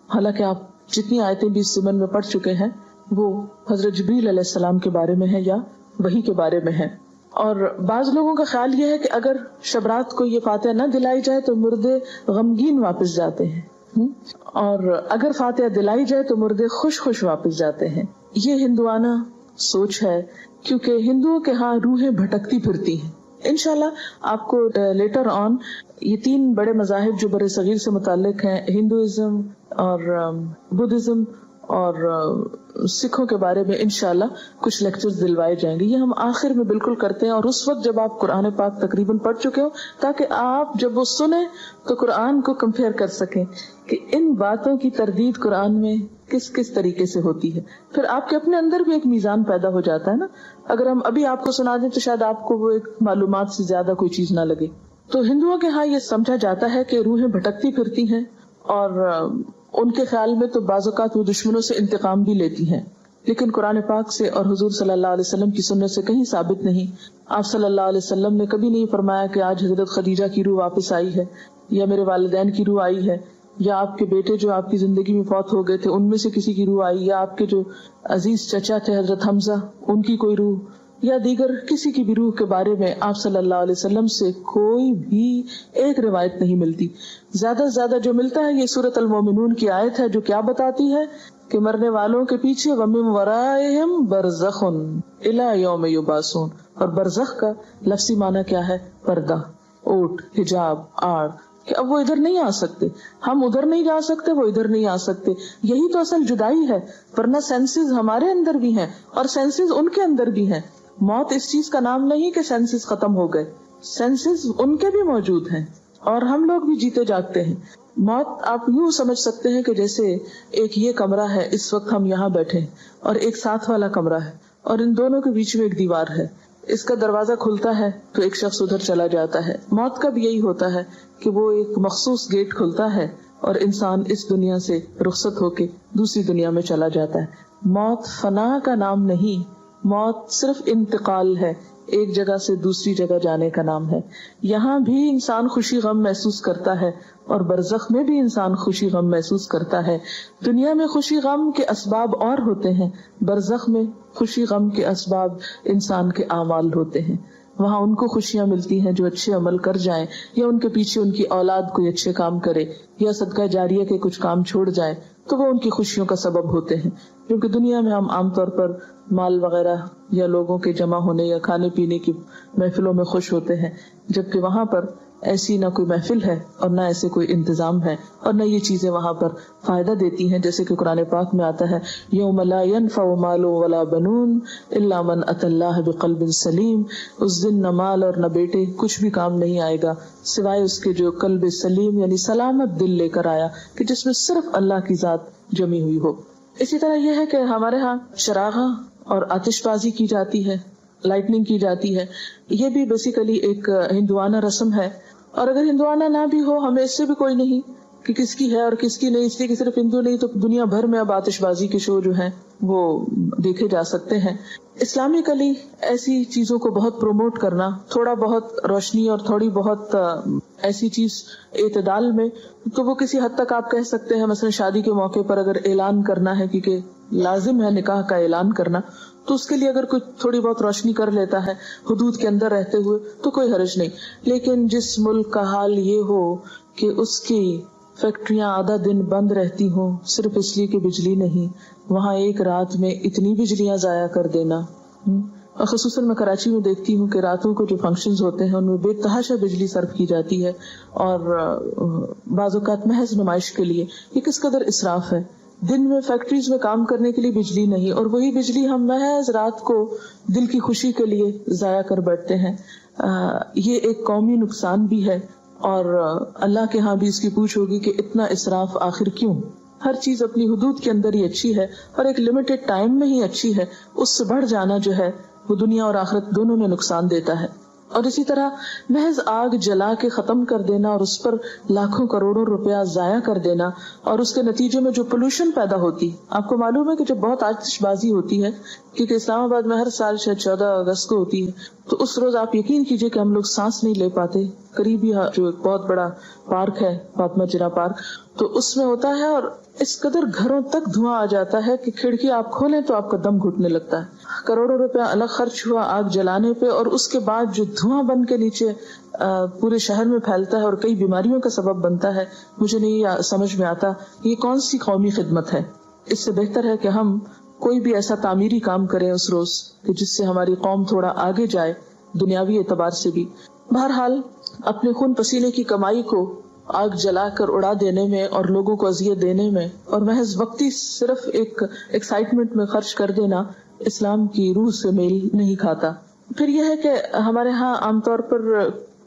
حالانکہ آپ جتنی آیتیں بھی اس ضمن میں پڑھ چکے ہیں وہ حضرت جبریل علیہ السلام کے بارے میں ہے یا وحی کے بارے میں ہے. اور بعض لوگوں کا خیال یہ ہے کہ اگر شب رات کو یہ فاتحہ نہ دلائی جائے تو مردے غمگین واپس جاتے ہیں، اور اگر فاتحہ دلائی جائے تو مردے خوش خوش واپس جاتے ہیں. یہ ہندوانہ سوچ ہے، کیونکہ ہندوؤں کے ہاں روحیں بھٹکتی پھرتی ہیں. انشاءاللہ آپ کو لیٹر آن یہ 3 بڑے مذاہب جو برے صغیر سے متعلق ہیں، ہندوازم اور بدھزم اور سکھوں کے بارے میں انشاءاللہ کچھ لیکچرز دلوائے جائیں گے. یہ ہم آخر میں بالکل کرتے ہیں، اور اس وقت جب آپ قرآن پاک تقریباً پڑھ چکے ہو، تاکہ آپ جب وہ سنیں تو قرآن کو کمپیئر کر سکیں کہ ان باتوں کی تردید قرآن میں کس کس طریقے سے ہوتی ہے. پھر آپ کے اپنے اندر بھی ایک میزان پیدا ہو جاتا ہے نا. اگر ہم ابھی آپ کو سنا دیں تو شاید آپ کو وہ ایک معلومات سے زیادہ کوئی چیز نہ لگے. تو ہندوؤں کے ہاں یہ سمجھا جاتا ہے کہ روحیں بھٹکتی پھرتی ہیں، اور ان کے خیال میں تو بعض اوقات وہ دشمنوں سے انتقام بھی لیتی ہیں، لیکن قرآن پاک سے اور حضور صلی اللہ علیہ وسلم کی سنت سے کہیں ثابت نہیں. آپ صلی اللہ علیہ وسلم نے کبھی نہیں فرمایا کہ آج حضرت خدیجہ کی روح واپس آئی ہے، یا میرے والدین کی روح آئی ہے، یا آپ کے بیٹے جو آپ کی زندگی میں فوت ہو گئے تھے ان میں سے کسی کی روح آئی، یا آپ کے جو عزیز چچا تھے حضرت حمزہ ان کی کوئی روح، یا دیگر کسی کی بھی روح کے بارے میں آپ صلی اللہ علیہ وسلم سے کوئی بھی ایک روایت نہیں ملتی. زیادہ سے زیادہ جو ملتا ہے یہ سورۃ المومنون کی آیت ہے جو کیا بتاتی ہے کہ مرنے والوں کے پیچھے وَمِن وَرَائِهِمْ بَرْزَخٌ إِلَى يَوْمِ يُبْعَثُونَ. اور برزخ کا لفظی معنی کیا ہے؟ پردہ، اوٹ، حجاب، آڑ، کہ اب وہ ادھر نہیں آ سکتے، ہم ادھر نہیں جا سکتے، وہ ادھر نہیں آ سکتے. یہی تو اصل جدائی ہے، ورنہ سینسز ہمارے اندر بھی ہیں اور سینسز ان کے اندر بھی ہیں. موت اس چیز کا نام نہیں کہ سینسز ختم ہو گئے، سینسز ان کے بھی موجود ہیں اور ہم لوگ بھی جیتے جاگتے ہیں. موت آپ یوں سمجھ سکتے ہیں کہ جیسے ایک یہ کمرہ ہے، اس وقت ہم یہاں بیٹھے ہیں، اور ایک ساتھ والا کمرہ ہے، اور ان دونوں کے بیچ میں ایک دیوار ہے. اس کا دروازہ کھلتا ہے تو ایک شخص ادھر چلا جاتا ہے. موت کا بھی یہی ہوتا ہے کہ وہ ایک مخصوص گیٹ کھلتا ہے اور انسان اس دنیا سے رخصت ہو کے دوسری دنیا میں چلا جاتا ہے. موت فنا کا نام نہیں، موت صرف انتقال ہے، ایک جگہ سے دوسری جگہ جانے کا نام ہے. یہاں بھی انسان خوشی غم محسوس کرتا ہے اور برزخ میں بھی انسان خوشی غم محسوس کرتا ہے. دنیا میں خوشی غم کے اسباب اور ہوتے ہیں، برزخ میں خوشی غم کے اسباب انسان کے اعمال ہوتے ہیں. وہاں ان کو خوشیاں ملتی ہیں جو اچھے عمل کر جائیں، یا ان کے پیچھے ان کی اولاد کوئی اچھے کام کرے، یا صدقہ جاریہ کے کچھ کام چھوڑ جائیں تو وہ ان کی خوشیوں کا سبب ہوتے ہیں. کیونکہ دنیا میں ہم عام طور پر مال وغیرہ یا لوگوں کے جمع ہونے یا کھانے پینے کی محفلوں میں خوش ہوتے ہیں، جبکہ وہاں پر ایسی نہ کوئی محفل ہے اور نہ ایسے کوئی انتظام ہے اور نہ یہ چیزیں وہاں پر فائدہ دیتی ہیں. جیسے کہ قرآن پاک میں آتا ہے یوم لا ينفع مال ولا بنون الا من اتى الله بقلب سلیم. اس دن نہ مال اور نہ بیٹے کچھ بھی کام نہیں آئے گا سوائے اس کے جو قلب سلیم یعنی سلامت دل لے کر آیا، کہ جس میں صرف اللہ کی ذات جمی ہوئی ہو. اسی طرح یہ ہے کہ ہمارے ہاں چراغاں اور آتش بازی کی جاتی ہے، لائٹننگ کی جاتی ہے. یہ بھی بیسیکلی ایک ہندوانہ رسم ہے، اور اگر ہندوانہ نہ بھی ہو ہمیں اس سے بھی کوئی نہیں کہ کس کی ہے اور کس کی نہیں، اس لیے کہ صرف ہندو نہیں تو دنیا بھر میں اب آتش بازی کے شو جو ہیں وہ دیکھے جا سکتے ہیں. اسلامکلی ایسی چیزوں کو بہت پروموٹ کرنا، تھوڑا بہت روشنی اور تھوڑی بہت ایسی چیز اعتدال میں، تو وہ کسی حد تک آپ کہہ سکتے ہیں. مثلا شادی کے موقع پر اگر اعلان کرنا ہے، کیونکہ لازم ہے نکاح کا اعلان کرنا، تو اس کے لیے اگر کوئی تھوڑی بہت روشنی کر لیتا ہے حدود کے اندر رہتے ہوئے تو کوئی حرج نہیں. لیکن جس ملک کا حال یہ ہو کہ اس کی فیکٹریاں آدھا دن بند رہتی ہوں صرف اس لیے کہ بجلی نہیں، وہاں ایک رات میں اتنی بجلیاں ضائع کر دینا. اور خصوصاً میں کراچی میں دیکھتی ہوں کہ راتوں کو جو فنکشنز ہوتے ہیں ان میں بے تحاشا بجلی صرف کی جاتی ہے، اور بعض اوقات محض نمائش کے لیے. یہ کس قدر اسراف ہے. دن میں فیکٹریز میں کام کرنے کے لیے بجلی نہیں، اور وہی بجلی ہم محض رات کو دل کی خوشی کے لیے ضائع کر بیٹھتے ہیں. یہ ایک قومی نقصان بھی ہے، اور اللہ کے ہاں بھی اس کی پوچھ ہوگی کہ اتنا اسراف آخر کیوں. ہر چیز اپنی حدود کے اندر ہی اچھی ہے اور ایک لمیٹڈ ٹائم میں ہی اچھی ہے. اس سے بڑھ جانا جو ہے وہ دنیا اور آخرت دونوں میں نقصان دیتا ہے. اور اسی طرح محض آگ جلا کے ختم کر دینا اور اس پر لاکھوں کروڑوں روپیہ ضائع کر دینا، اور اس کے نتیجے میں جو پولوشن پیدا ہوتی، آپ کو معلوم ہے کہ جب بہت آتش بازی ہوتی ہے، کیونکہ اسلام آباد میں ہر سال شاید 14 اگست کو ہوتی ہے، تو اس روز آپ یقین کیجئے کہ ہم لوگ سانس نہیں لے پاتے. قریبی جو ایک بہت بڑا پارک ہے فاطمہ جناح پارک، تو اس میں ہوتا ہے، اور اس قدر گھروں تک دھواں آ جاتا ہے کہ کھڑکی آپ کھولیں تو آپ کا دم گھٹنے لگتا ہے. کروڑوں روپیہ الگ خرچ ہوا آگ جلانے پہ، اور اس کے بعد جو دھواں بن کے نیچے پورے شہر میں پھیلتا ہے اور کئی بیماریوں کا سبب بنتا ہے. مجھے نہیں سمجھ میں آتا یہ کون سی قومی خدمت ہے. اس سے بہتر ہے کہ ہم کوئی بھی ایسا تعمیری کام کریں اس روز کہ جس سے ہماری قوم تھوڑا آگے جائے دنیاوی اعتبار سے بھی. بہرحال اپنے خون پسینے کی کمائی کو آگ جلا کر اڑا دینے میں اور لوگوں کو اذیت دینے میں اور محض وقتی صرف ایک ایکسائٹمنٹ میں خرچ کر دینا اسلام کی روح سے میل نہیں کھاتا. پھر یہ ہے کہ ہمارے ہاں عام طور پر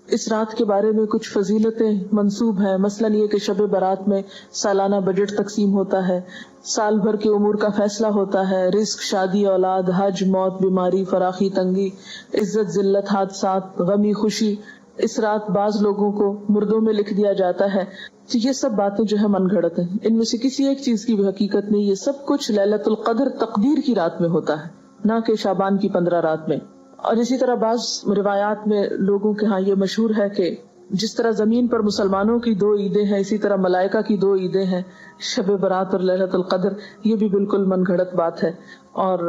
اس رات کے بارے میں کچھ فضیلتیں منسوب ہیں. مثلاً یہ کہ شب برات میں سالانہ بجٹ تقسیم ہوتا ہے، سال بھر کے امور کا فیصلہ ہوتا ہے، رزق، شادی، اولاد، حج، موت، بیماری، فراخی، تنگی، عزت، ذلت، حادثات، غمی، خوشی. اس رات بعض لوگوں کو مردوں میں لکھ دیا جاتا ہے. تو یہ سب باتیں جو ہے من گھڑت ہیں، ان میں سے کسی ایک چیز کی بھی حقیقت نہیں. یہ سب کچھ لیلۃ القدر تقدیر کی رات میں ہوتا ہے، نہ کہ شعبان کی 15 رات میں. اور اسی طرح بعض روایات میں لوگوں کے ہاں یہ مشہور ہے کہ جس طرح زمین پر مسلمانوں کی 2 عیدیں ہیں، اسی طرح ملائکہ کی 2 عیدیں ہیں، شب برات اور لیلۃ القدر. یہ بھی بالکل من گھڑت بات ہے. اور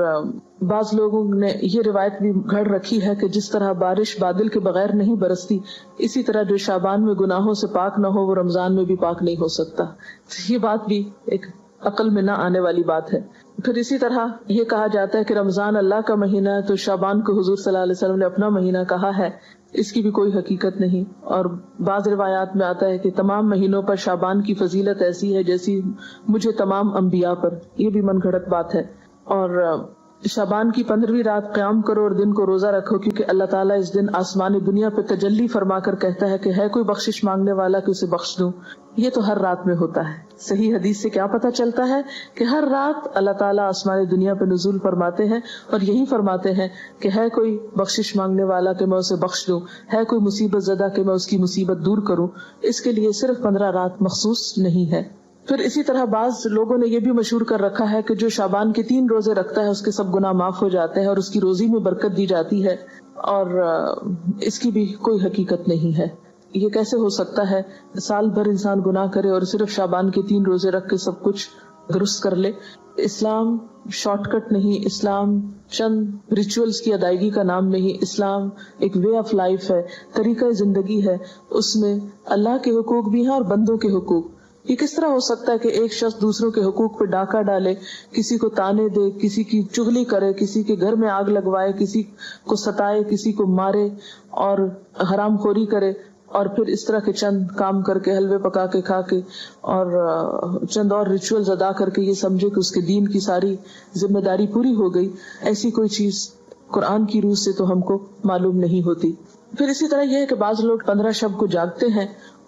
بعض لوگوں نے یہ روایت بھی گھڑ رکھی ہے کہ جس طرح بارش بادل کے بغیر نہیں برستی، اسی طرح جو شعبان میں گناہوں سے پاک نہ ہو وہ رمضان میں بھی پاک نہیں ہو سکتا. یہ بات بھی ایک عقل میں نہ آنے والی بات ہے. پھر اسی طرح یہ کہا جاتا ہے کہ رمضان اللہ کا مہینہ ہے، تو شعبان کو حضور صلی اللہ علیہ وسلم نے اپنا مہینہ کہا ہے. اس کی بھی کوئی حقیقت نہیں. اور بعض روایات میں آتا ہے کہ تمام مہینوں پر شعبان کی فضیلت ایسی ہے جیسی مجھے تمام انبیاء پر. یہ بھی من گھڑت بات ہے. اور شعبان کی 15ویں رات قیام کرو اور دن کو روزہ رکھو، کیونکہ اللہ تعالیٰ اس دن آسمانی دنیا پہ تجلی فرما کر کہتا ہے کہ ہے کوئی بخشش مانگنے والا کہ اسے بخش دوں. یہ تو ہر رات میں ہوتا ہے. صحیح حدیث سے کیا پتہ چلتا ہے کہ ہر رات اللہ تعالیٰ آسمانی دنیا پہ نزول فرماتے ہیں اور یہی فرماتے ہیں کہ ہے کوئی بخشش مانگنے والا کہ میں اسے بخش دوں، ہے کوئی مصیبت زدہ کہ میں اس کی مصیبت دور کروں. اس کے لیے صرف 15 رات مخصوص نہیں ہے. پھر اسی طرح بعض لوگوں نے یہ بھی مشہور کر رکھا ہے کہ جو شعبان کے 3 روزے رکھتا ہے اس کے سب گناہ معاف ہو جاتے ہیں اور اس کی روزی میں برکت دی جاتی ہے. اور اس کی بھی کوئی حقیقت نہیں ہے. یہ کیسے ہو سکتا ہے سال بھر انسان گناہ کرے اور صرف شعبان کے 3 روزے رکھ کے سب کچھ درست کر لے. اسلام شارٹ کٹ نہیں، اسلام چند ریچولز کی ادائیگی کا نام نہیں. اسلام ایک وے آف لائف ہے، طریقہ زندگی ہے. اس میں اللہ کے حقوق بھی ہیں اور بندوں کے حقوق. یہ کس طرح ہو سکتا ہے کہ ایک شخص دوسروں کے حقوق پہ ڈاکہ ڈالے، کسی کو تانے دے، کسی کی چغلی کرے، کسی کے گھر میں آگ لگوائے، کسی کو ستائے، کسی کو مارے اور حرام خوری کرے، اور پھر اس طرح کے چند کام کر کے، حلوے پکا کے کھا کے اور چند اور ریچولز ادا کر کے یہ سمجھے کہ اس کے دین کی ساری ذمہ داری پوری ہو گئی. ایسی کوئی چیز قرآن کی روح سے تو ہم کو معلوم نہیں ہوتی. پھر اسی طرح یہ ہے کہ بعض لوگ 15 شب کو جاگتے ہیں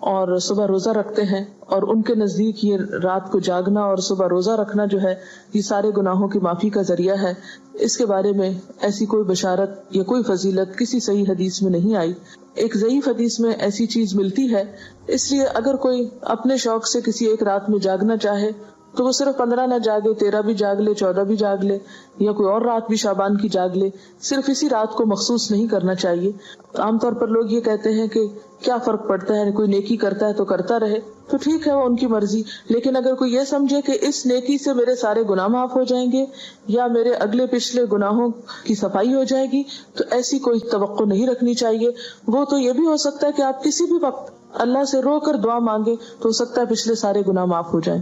اور صبح روزہ رکھتے ہیں، اور ان کے نزدیک یہ رات کو جاگنا اور صبح روزہ رکھنا جو ہے یہ سارے گناہوں کی معافی کا ذریعہ ہے. اس کے بارے میں ایسی کوئی بشارت یا کوئی فضیلت کسی صحیح حدیث میں نہیں آئی. ایک ضعیف حدیث میں ایسی چیز ملتی ہے. اس لیے اگر کوئی اپنے شوق سے کسی ایک رات میں جاگنا چاہے تو وہ صرف 15 نہ جاگے، 13 بھی جاگ لے، 14 بھی جاگ لے، یا کوئی اور رات بھی شعبان کی جاگ لے. صرف اسی رات کو مخصوص نہیں کرنا چاہیے. عام طور پر لوگ یہ کہتے ہیں کہ کیا فرق پڑتا ہے، کوئی نیکی کرتا ہے تو کرتا رہے، تو ٹھیک ہے وہ ان کی مرضی. لیکن اگر کوئی یہ سمجھے کہ اس نیکی سے میرے سارے گناہ معاف ہو جائیں گے یا میرے اگلے پچھلے گناہوں کی صفائی ہو جائے گی، تو ایسی کوئی توقع نہیں رکھنی چاہیے. وہ تو یہ بھی ہو سکتا ہے کہ آپ کسی بھی وقت اللہ سے رو کر دعا مانگے تو ہو سکتا ہے پچھلے سارے گناہ معاف ہو جائیں.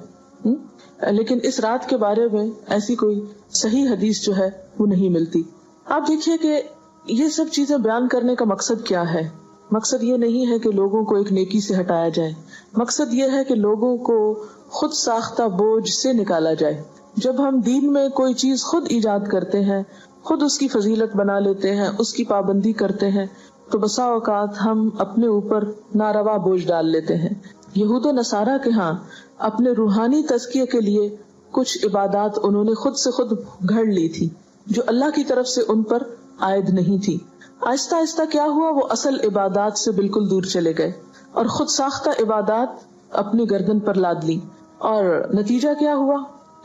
لیکن اس رات کے بارے میں ایسی کوئی صحیح حدیث جو ہے وہ نہیں ملتی. آپ دیکھیے کہ یہ سب چیزیں بیان کرنے کا مقصد کیا ہے. مقصد یہ نہیں ہے کہ لوگوں کو ایک نیکی سے ہٹایا جائے. مقصد یہ ہے کہ لوگوں کو خود ساختہ بوجھ سے نکالا جائے. جب ہم دین میں کوئی چیز خود ایجاد کرتے ہیں، خود اس کی فضیلت بنا لیتے ہیں، اس کی پابندی کرتے ہیں، تو بسا اوقات ہم اپنے اوپر ناروا بوجھ ڈال لیتے ہیں. یہود و نصارہ کے ہاں اپنے روحانی تزکیے کے لیے کچھ عبادات انہوں نے خود سے خود گھڑ لی تھی جو اللہ کی طرف سے ان پر عائد نہیں تھی. آہستہ آہستہ کیا ہوا، وہ اصل عبادات سے بالکل دور چلے گئے اور خود ساختہ عبادات اپنی گردن پر لاد لی، اور نتیجہ کیا ہوا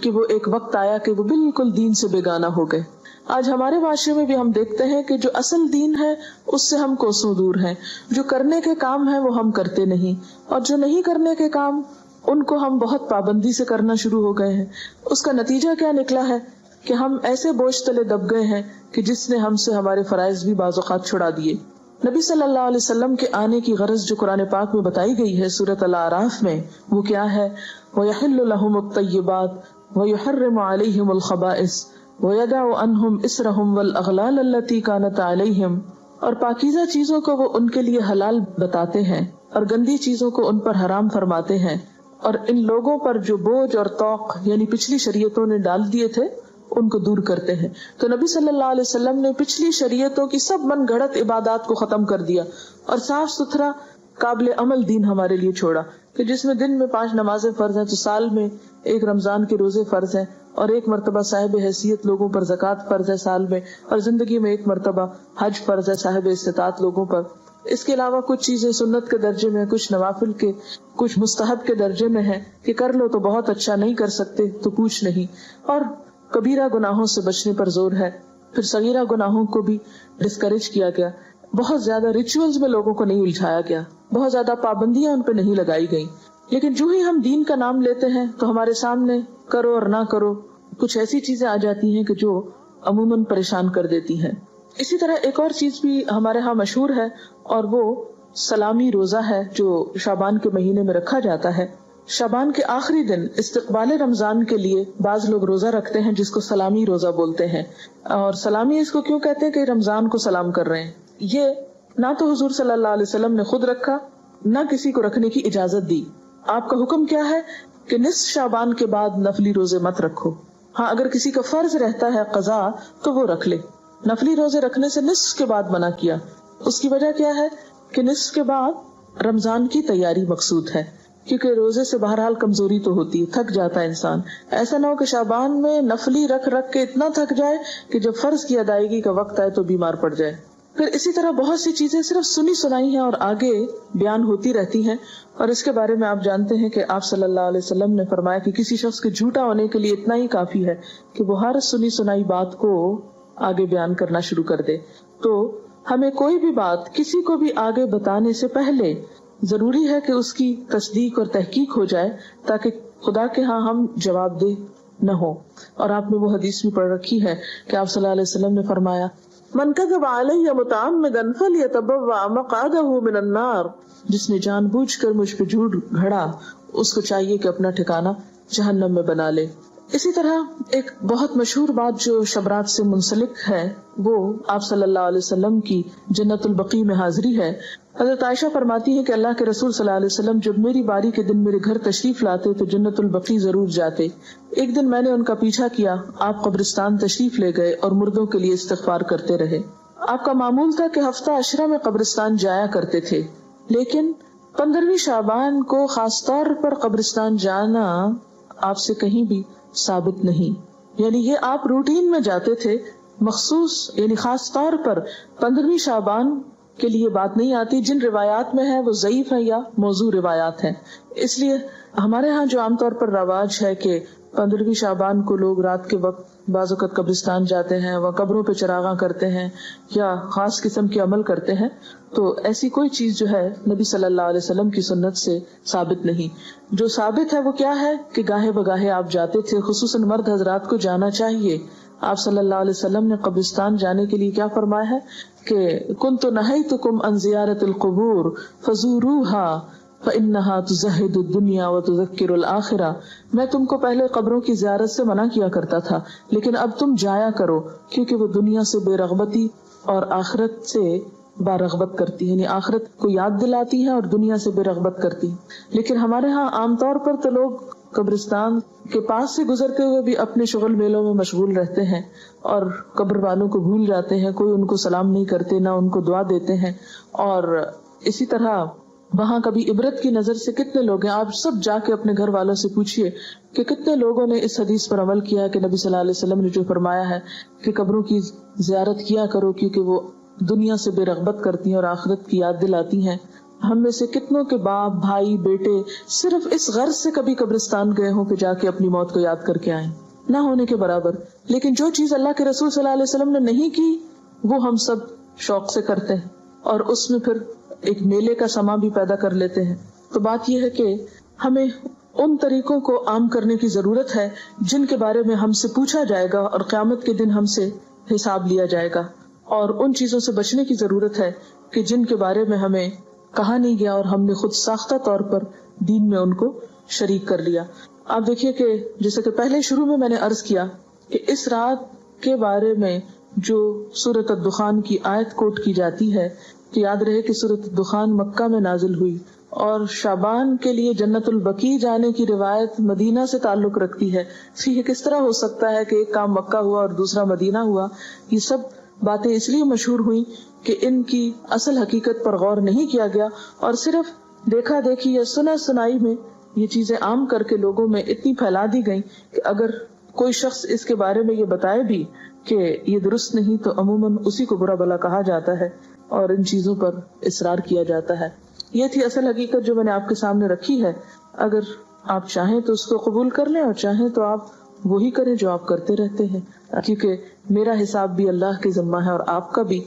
کہ وہ ایک وقت آیا کہ وہ بالکل دین سے بیگانہ ہو گئے۔ آج ہمارے معاشرے میں بھی ہم دیکھتے ہیں کہ جو اصل دین ہے اس سے ہم کوسوں دور ہیں، جو کرنے کے کام ہیں وہ ہم کرتے نہیں، اور جو نہیں کرنے کے کام ان کو ہم بہت پابندی سے کرنا شروع ہو گئے ہیں۔ اس کا نتیجہ کیا نکلا ہے کہ ہم ایسے بوجھ تلے دب گئے ہیں کہ جس نے ہم سے ہمارے فرائض بھی بعض اوقات چھڑا دیے۔ نبی صلی اللہ علیہ وسلم کے آنے کی غرض جو قرآن پاک میں بتائی گئی ہے سورۃ الاعراف میں، وہ کیا ہے؟ وَيَحِلُّ لَهُمُ الطَّيِّبَاتُ وَيُحَرِّمُ عَلَيْهِمُ الْخَبَائِثَ وَيَدَعُ عَنْهُمْ إِصْرَهُمْ وَالْأَغْلَالَ الَّتِي كَانَتْ عَلَيْهِمْ، اور پاکیزہ چیزوں کو وہ ان کے لیے حلال بتاتے ہیں اور گندی چیزوں کو ان پر حرام فرماتے ہیں، اور ان لوگوں پر جو بوجھ اور طوق یعنی پچھلی شریعتوں نے ڈال دیے تھے ان کو دور کرتے ہیں۔ تو نبی صلی اللہ علیہ وسلم نے پچھلی شریعتوں کی سب من گھڑت عبادات کو ختم کر دیا اور صاف ستھرا قابل عمل دین ہمارے لیے چھوڑا، کہ جس میں دن میں 5 نمازیں فرض ہیں، تو سال میں 1 رمضان کے روزے فرض ہیں، اور 1 مرتبہ صاحب حیثیت لوگوں پر زکوٰۃ فرض ہے سال میں، اور زندگی میں 1 مرتبہ حج فرض ہے صاحب استطاعت لوگوں پر۔ اس کے علاوہ کچھ چیزیں سنت کے درجے میں، کچھ نوافل کے، کچھ مستحب کے درجے میں ہیں کہ کر لو تو بہت اچھا، نہیں کر سکتے تو پوچھ نہیں، اور کبیرہ گناہوں سے بچنے پر زور ہے۔ پھر صغیرہ گناہوں کو بھی ڈسکریج کیا گیا، بہت زیادہ ریچولز میں لوگوں کو نہیں الجھایا گیا، بہت زیادہ پابندیاں ان پہ نہیں لگائی گئی۔ لیکن جو ہی ہم دین کا نام لیتے ہیں تو ہمارے سامنے کرو اور نہ کرو کچھ ایسی چیزیں آ جاتی ہیں کہ جو عموماً پریشان کر دیتی ہیں۔ اسی طرح ایک اور چیز بھی ہمارے ہاں مشہور ہے، اور وہ سلامی روزہ ہے جو شعبان کے مہینے میں رکھا جاتا ہے۔ شعبان کے آخری دن استقبال رمضان کے لیے بعض لوگ روزہ رکھتے ہیں جس کو سلامی روزہ بولتے ہیں، اور سلامی اس کو کیوں کہتے ہیں کہ رمضان کو سلام کر رہے ہیں۔ یہ نہ تو حضور صلی اللہ علیہ وسلم نے خود رکھا، نہ کسی کو رکھنے کی اجازت دی۔ آپ کا حکم کیا ہے کہ نصف شعبان کے بعد نفلی روزے مت رکھو۔ ہاں اگر کسی کا فرض رہتا ہے قضا تو وہ رکھ لے، نفلی روزے رکھنے سے نصف کے بعد منع کیا۔ اس کی وجہ کیا ہے کہ نصف کے بعد رمضان کی تیاری مقصود ہے، کیونکہ روزے سے بہرحال کمزوری تو ہوتی ہے، تھک جاتا ہے انسان۔ ایسا نہ ہو کہ شعبان میں نفلی رکھ کے اتنا تھک جائے کہ جب فرض کی ادائیگی کا وقت آئے تو بیمار پڑ جائے۔ پھر اسی طرح بہت سی چیزیں صرف سنی سنائی ہیں اور آگے بیان ہوتی رہتی ہیں، اور اس کے بارے میں آپ جانتے ہیں کہ آپ صلی اللہ علیہ وسلم نے فرمایا کہ کسی شخص کے جھوٹا ہونے کے لیے اتنا ہی کافی ہے کہ وہ ہر سنی سنائی بات کو آگے بیان کرنا شروع کر دے۔ تو ہمیں کوئی بھی بات کسی کو بھی آگے بتانے سے پہلے ضروری ہے کہ اس کی تصدیق اور تحقیق ہو جائے، تاکہ خدا کے ہاں ہم جواب دہ نہ ہو۔ اور آپ نے وہ حدیث بھی پڑھ رکھی ہے کہ آپ صلی اللہ علیہ وسلم نے فرمایا من کذب علی متعمدا فلیتبوأ مقعدہ من النار، جس نے جان بوجھ کر مجھ پہ جھوٹ گھڑا اس کو چاہیے کہ اپنا ٹھکانہ جہنم میں بنا لے۔ اسی طرح ایک بہت مشہور بات جو شبرات سے منسلک ہے وہ آپ صلی اللہ علیہ وسلم کی جنت البقیع میں حاضری ہے۔ حضرت عائشہ فرماتی ہے کہ اللہ کے رسول صلی اللہ علیہ وسلم جب میری باری کے دن میرے گھر تشریف لاتے تو جنت البقیع ضرور جاتے۔ ایک دن میں نے ان کا پیچھا کیا، آپ قبرستان تشریف لے گئے اور مردوں کے لیے استغفار کرتے رہے۔ آپ کا معمول تھا کہ ہفتہ عشرہ میں قبرستان جایا کرتے تھے، لیکن 15ویں شعبان کو خاص طور پر قبرستان جانا آپ سے کہیں بھی ثابت نہیں، یعنی یہ آپ روٹین میں جاتے تھے، مخصوص یعنی خاص طور پر 15ویں شعبان کے لیے بات نہیں آتی۔ جن روایات میں ہے وہ ضعیف ہیں یا موضوع روایات ہیں۔ اس لیے ہمارے ہاں جو عام طور پر رواج ہے کہ 15ویں شعبان کو لوگ رات کے وقت بعض اوقات قبرستان جاتے ہیں، وہ قبروں پہ چراغاں کرتے ہیں یا خاص قسم کے عمل کرتے ہیں، تو ایسی کوئی چیز جو ہے نبی صلی اللہ علیہ وسلم کی سنت سے ثابت نہیں۔ جو ثابت ہے وہ کیا ہے کہ گاہے بگاہے آپ جاتے تھے، خصوصاً مرد حضرات کو جانا چاہیے۔ آپ صلی اللہ علیہ وسلم نے قبرستان جانے کے لیے کیا فرمایا ہے کہ کنت نہیتکم عن زیارت القبور فزوروها فإنها تزہد الدنیا وتذکر الآخرہ، میں تم کو پہلے قبروں کی زیارت سے منع کیا کرتا تھا، لیکن اب تم جایا کرو، کیونکہ وہ دنیا سے بے رغبتی اور آخرت سے بارغبت کرتی ہے، یعنی آخرت کو یاد دلاتی ہے اور دنیا سے بے رغبت کرتی۔ لیکن ہمارے ہاں عام طور پر تو لوگ قبرستان کے پاس سے گزرتے ہوئے بھی اپنے شغل میلوں میں مشغول رہتے ہیں اور قبر والوں کو بھول جاتے ہیں، کوئی ان کو سلام نہیں کرتے، نہ ان کو دعا دیتے ہیں۔ اور اسی طرح وہاں کبھی عبرت کی نظر سے کتنے لوگ ہیں، آپ سب جا کے اپنے گھر والوں سے پوچھئے کہ کتنے لوگوں نے اس حدیث پر عمل کیا کہ نبی صلی اللہ علیہ وسلم نے جو فرمایا ہے کہ قبروں کی زیارت کیا کرو کیونکہ وہ دنیا سے بے رغبت کرتی ہیں اور آخرت کی یاد دلاتی ہیں. ہم میں سے کتنوں کے باپ بھائی بیٹے صرف اس غرض سے کبھی قبرستان گئے ہوں کہ جا کے اپنی موت کو یاد کر کے آئیں, نہ ہونے کے برابر. لیکن جو چیز اللہ کے رسول صلی اللہ علیہ وسلم نے نہیں کی وہ ہم سب شوق سے کرتے ہیں, اور اس میں پھر ایک میلے کا سما بھی پیدا کر لیتے ہیں. تو بات یہ ہے کہ ہمیں ان طریقوں کو عام کرنے کی ضرورت ہے جن کے بارے میں ہم سے پوچھا جائے گا اور قیامت کے دن ہم سے حساب لیا جائے گا, اور ان چیزوں سے بچنے کی ضرورت ہے کہ جن کے بارے میں ہمیں کہا نہیں گیا اور ہم نے خود ساختہ طور پر دین میں ان کو شریک کر لیا. آپ دیکھیے کہ جیسے کہ پہلے شروع میں نے عرض کیا کہ اس رات کے بارے میں جو سورۃ الدخان کی آیت کوٹ کی جاتی ہے کہ یاد رہے کہ سورۃ الدخان مکہ میں نازل ہوئی, اور شعبان کے لیے جنت البقیع جانے کی روایت مدینہ سے تعلق رکھتی ہے. یہ کس طرح ہو سکتا ہے کہ ایک کام مکہ ہوا اور دوسرا مدینہ ہوا؟ یہ سب باتیں اس لیے مشہور ہوئی کہ ان کی اصل حقیقت پر غور نہیں کیا گیا, اور صرف دیکھا دیکھی یا سنا سنائی میں یہ چیزیں عام کر کے لوگوں میں اتنی پھیلا دی گئیں کہ اگر کوئی شخص اس کے بارے میں یہ بتائے بھی کہ یہ درست نہیں تو عموماً اسی کو برا بھلا کہا جاتا ہے اور ان چیزوں پر اصرار کیا جاتا ہے. یہ تھی اصل حقیقت جو میں نے آپ کے سامنے رکھی ہے. اگر آپ چاہیں تو اس کو قبول کر لیں, اور چاہیں تو آپ وہی کریں جو آپ کرتے رہتے ہیں, کیونکہ میرا حساب بھی اللہ کے ذمہ ہے اور آپ کا بھی.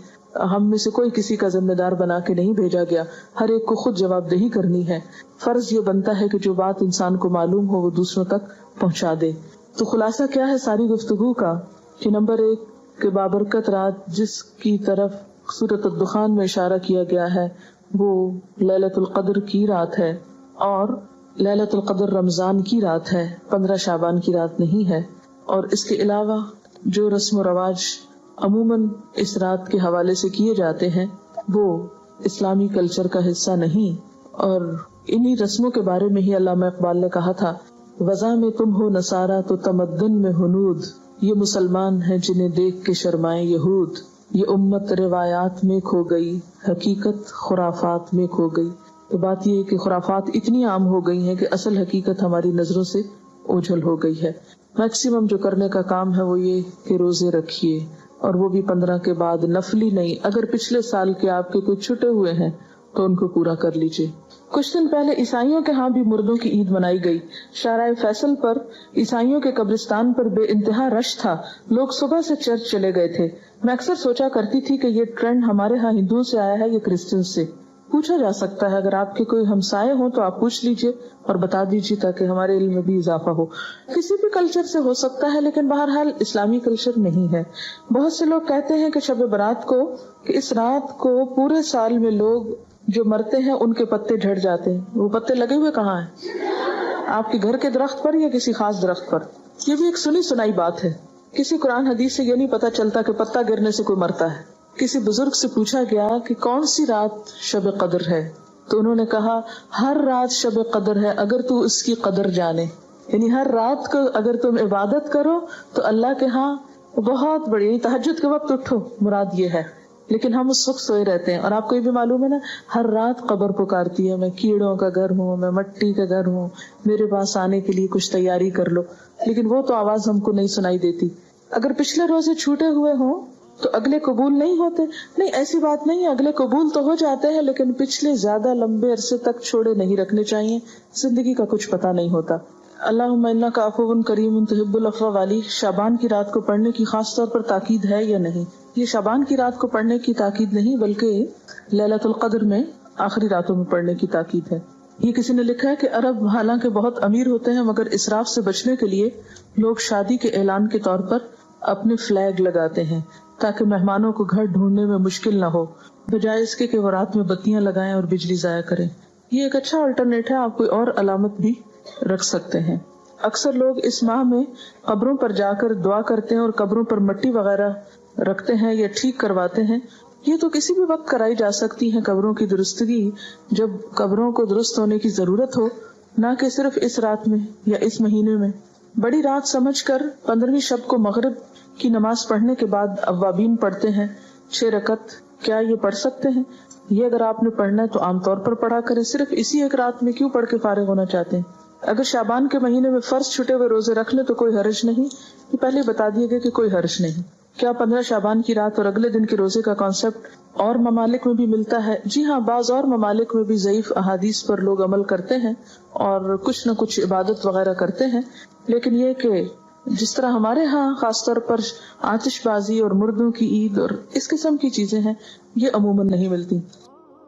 ہم میں سے کوئی کسی کا ذمہ دار بنا کے نہیں بھیجا گیا, ہر ایک کو خود جواب دہی کرنی ہے. فرض یہ بنتا ہے کہ جو بات انسان کو معلوم ہو وہ دوسروں تک پہنچا دے. تو خلاصہ کیا ہے ساری گفتگو کا کہ نمبر 1 کہ بابرکت رات جس کی طرف سورۃ الدخان میں اشارہ کیا گیا ہے وہ لیلۃ القدر کی رات ہے, اور لیلۃ القدر رمضان کی رات ہے, 15 شعبان کی رات نہیں ہے. اور اس کے علاوہ جو رسم و رواج عموماً اس رات کے حوالے سے کیے جاتے ہیں وہ اسلامی کلچر کا حصہ نہیں. اور انہی رسموں کے بارے میں ہی علامہ اقبال نے کہا تھا, وضع میں تم ہو نصارہ تو تمدن میں ہنود, یہ مسلمان ہیں جنہیں دیکھ کے شرمائے یہود, یہ امت روایات میں کھو گئی, حقیقت خرافات میں کھو گئی. تو بات یہ ہے کہ خرافات اتنی عام ہو گئی ہیں کہ اصل حقیقت ہماری نظروں سے اوجھل ہو گئی ہے. میکسیمم جو کرنے کا کام ہے وہ یہ کہ روزے رکھیے, اور وہ بھی 15 کے بعد نفلی نہیں. اگر پچھلے سال کے آپ کے کوئی چھٹے ہوئے ہیں تو ان کو پورا کر لیجیے. کچھ دن پہلے عیسائیوں کے ہاں بھی مردوں کی عید منائی گئی. شارع فیصل پر عیسائیوں کے قبرستان پر بے انتہا رش تھا. لوگ صبح سے چرچ چلے گئے تھے. میں اکثر سوچا کرتی تھی کہ یہ ٹرینڈ ہمارے ہاں ہندوؤں سے آیا ہے یا کرسچن سے. پوچھا جا سکتا ہے, اگر آپ کے کوئی ہمسائے ہوں تو آپ پوچھ لیجئے اور بتا دیجئے تاکہ ہمارے علم میں بھی اضافہ ہو. کسی بھی کلچر سے ہو سکتا ہے, لیکن بہرحال اسلامی کلچر نہیں ہے. بہت سے لوگ کہتے ہیں کہ شب برات کو, کہ اس رات کو پورے سال میں لوگ جو مرتے ہیں ان کے پتے جھڑ جاتے ہیں. وہ پتے لگے ہوئے کہاں ہیں؟ آپ کے گھر کے درخت پر یا کسی خاص درخت پر؟ یہ بھی ایک سنی سنائی بات ہے. کسی قرآن حدیث سے یہ نہیں پتا چلتا کہ پتا گرنے سے کوئی مرتا ہے. کسی بزرگ سے پوچھا گیا کہ کون سی رات شب قدر ہے, تو انہوں نے کہا ہر رات شب قدر ہے اگر تو اس کی قدر جانے. یعنی ہر رات کو اگر تم عبادت کرو تو اللہ کے ہاں بہت بڑی, تہجد کے وقت اٹھو, مراد یہ ہے. لیکن ہم اس وقت سوئے رہتے ہیں, اور آپ کو یہ بھی معلوم ہے نا, ہر رات قبر پکارتی ہے, میں کیڑوں کا گھر ہوں, میں مٹی کا گھر ہوں, میرے پاس آنے کے لیے کچھ تیاری کر لو. لیکن وہ تو آواز ہم کو نہیں سنائی دیتی. اگر پچھلے روزے چھوٹے ہوئے ہوں تو اگلے قبول نہیں ہوتے. نہیں, ایسی بات نہیں ہے, اگلے قبول تو ہو جاتے ہیں, لیکن پچھلے زیادہ لمبے عرصے تک چھوڑے نہیں رکھنے چاہیے. زندگی کا کچھ پتہ نہیں ہوتا. اللہم انک عفو کریم تحب العفو والی شعبان کی رات کو پڑھنے کی خاص طور پر تاکید ہے یا نہیں؟ یہ شعبان کی رات کو پڑھنے کی تاکید نہیں, بلکہ لیلۃ القدر میں آخری راتوں میں پڑھنے کی تاکید ہے. یہ کسی نے لکھا ہے کہ عرب حالانکہ بہت امیر ہوتے ہیں مگر اسراف سے بچنے کے لیے لوگ شادی کے اعلان کے طور پر اپنے فلیگ لگاتے ہیں تاکہ مہمانوں کو گھر ڈھونڈنے میں مشکل نہ ہو, بجائے اس کے کہ وہ رات میں بتیاں لگائیں اور بجلی ضائع کریں. یہ ایک اچھا آلٹرنیٹ ہے. آپ کوئی اور علامت بھی رکھ سکتے ہیں. اکثر لوگ اس ماہ میں قبروں پر جا کر دعا کرتے ہیں اور قبروں پر مٹی وغیرہ رکھتے ہیں یا ٹھیک کرواتے ہیں. یہ تو کسی بھی وقت کرائی جا سکتی ہیں قبروں کی درستگی, جب قبروں کو درست ہونے کی ضرورت ہو, نہ کہ صرف اس رات میں یا اس مہینے میں. بڑی رات سمجھ کر 15ویں شب کو مغرب کی نماز پڑھنے کے بعد اوابین پڑھتے ہیں 6 رکعت. کیا یہ پڑھ سکتے ہیں؟ یہ اگر آپ نے پڑھنا ہے تو عام طور پر پڑھا کریں. صرف اسی ایک رات میں کیوں پڑھ کے فارغ ہونا چاہتے ہیں؟ اگر شعبان کے مہینے میں فرض چھٹے ہوئے روزے رکھ لیں تو کوئی حرج نہیں. یہ پہلے بتا دیے گئے کہ کوئی حرج نہیں. کیا 15 شعبان کی رات اور اگلے دن کے روزے کا کانسیپٹ اور ممالک میں بھی ملتا ہے؟ جی ہاں، بعض اور ممالک میں بھی ضعیف احادیث پر لوگ عمل کرتے ہیں اور کچھ نہ کچھ عبادت وغیرہ کرتے ہیں، لیکن یہ کہ جس طرح ہمارے ہاں خاص طور پر آتش بازی اور مردوں کی عید اور اس قسم کی چیزیں ہیں، یہ عموماً نہیں ملتی۔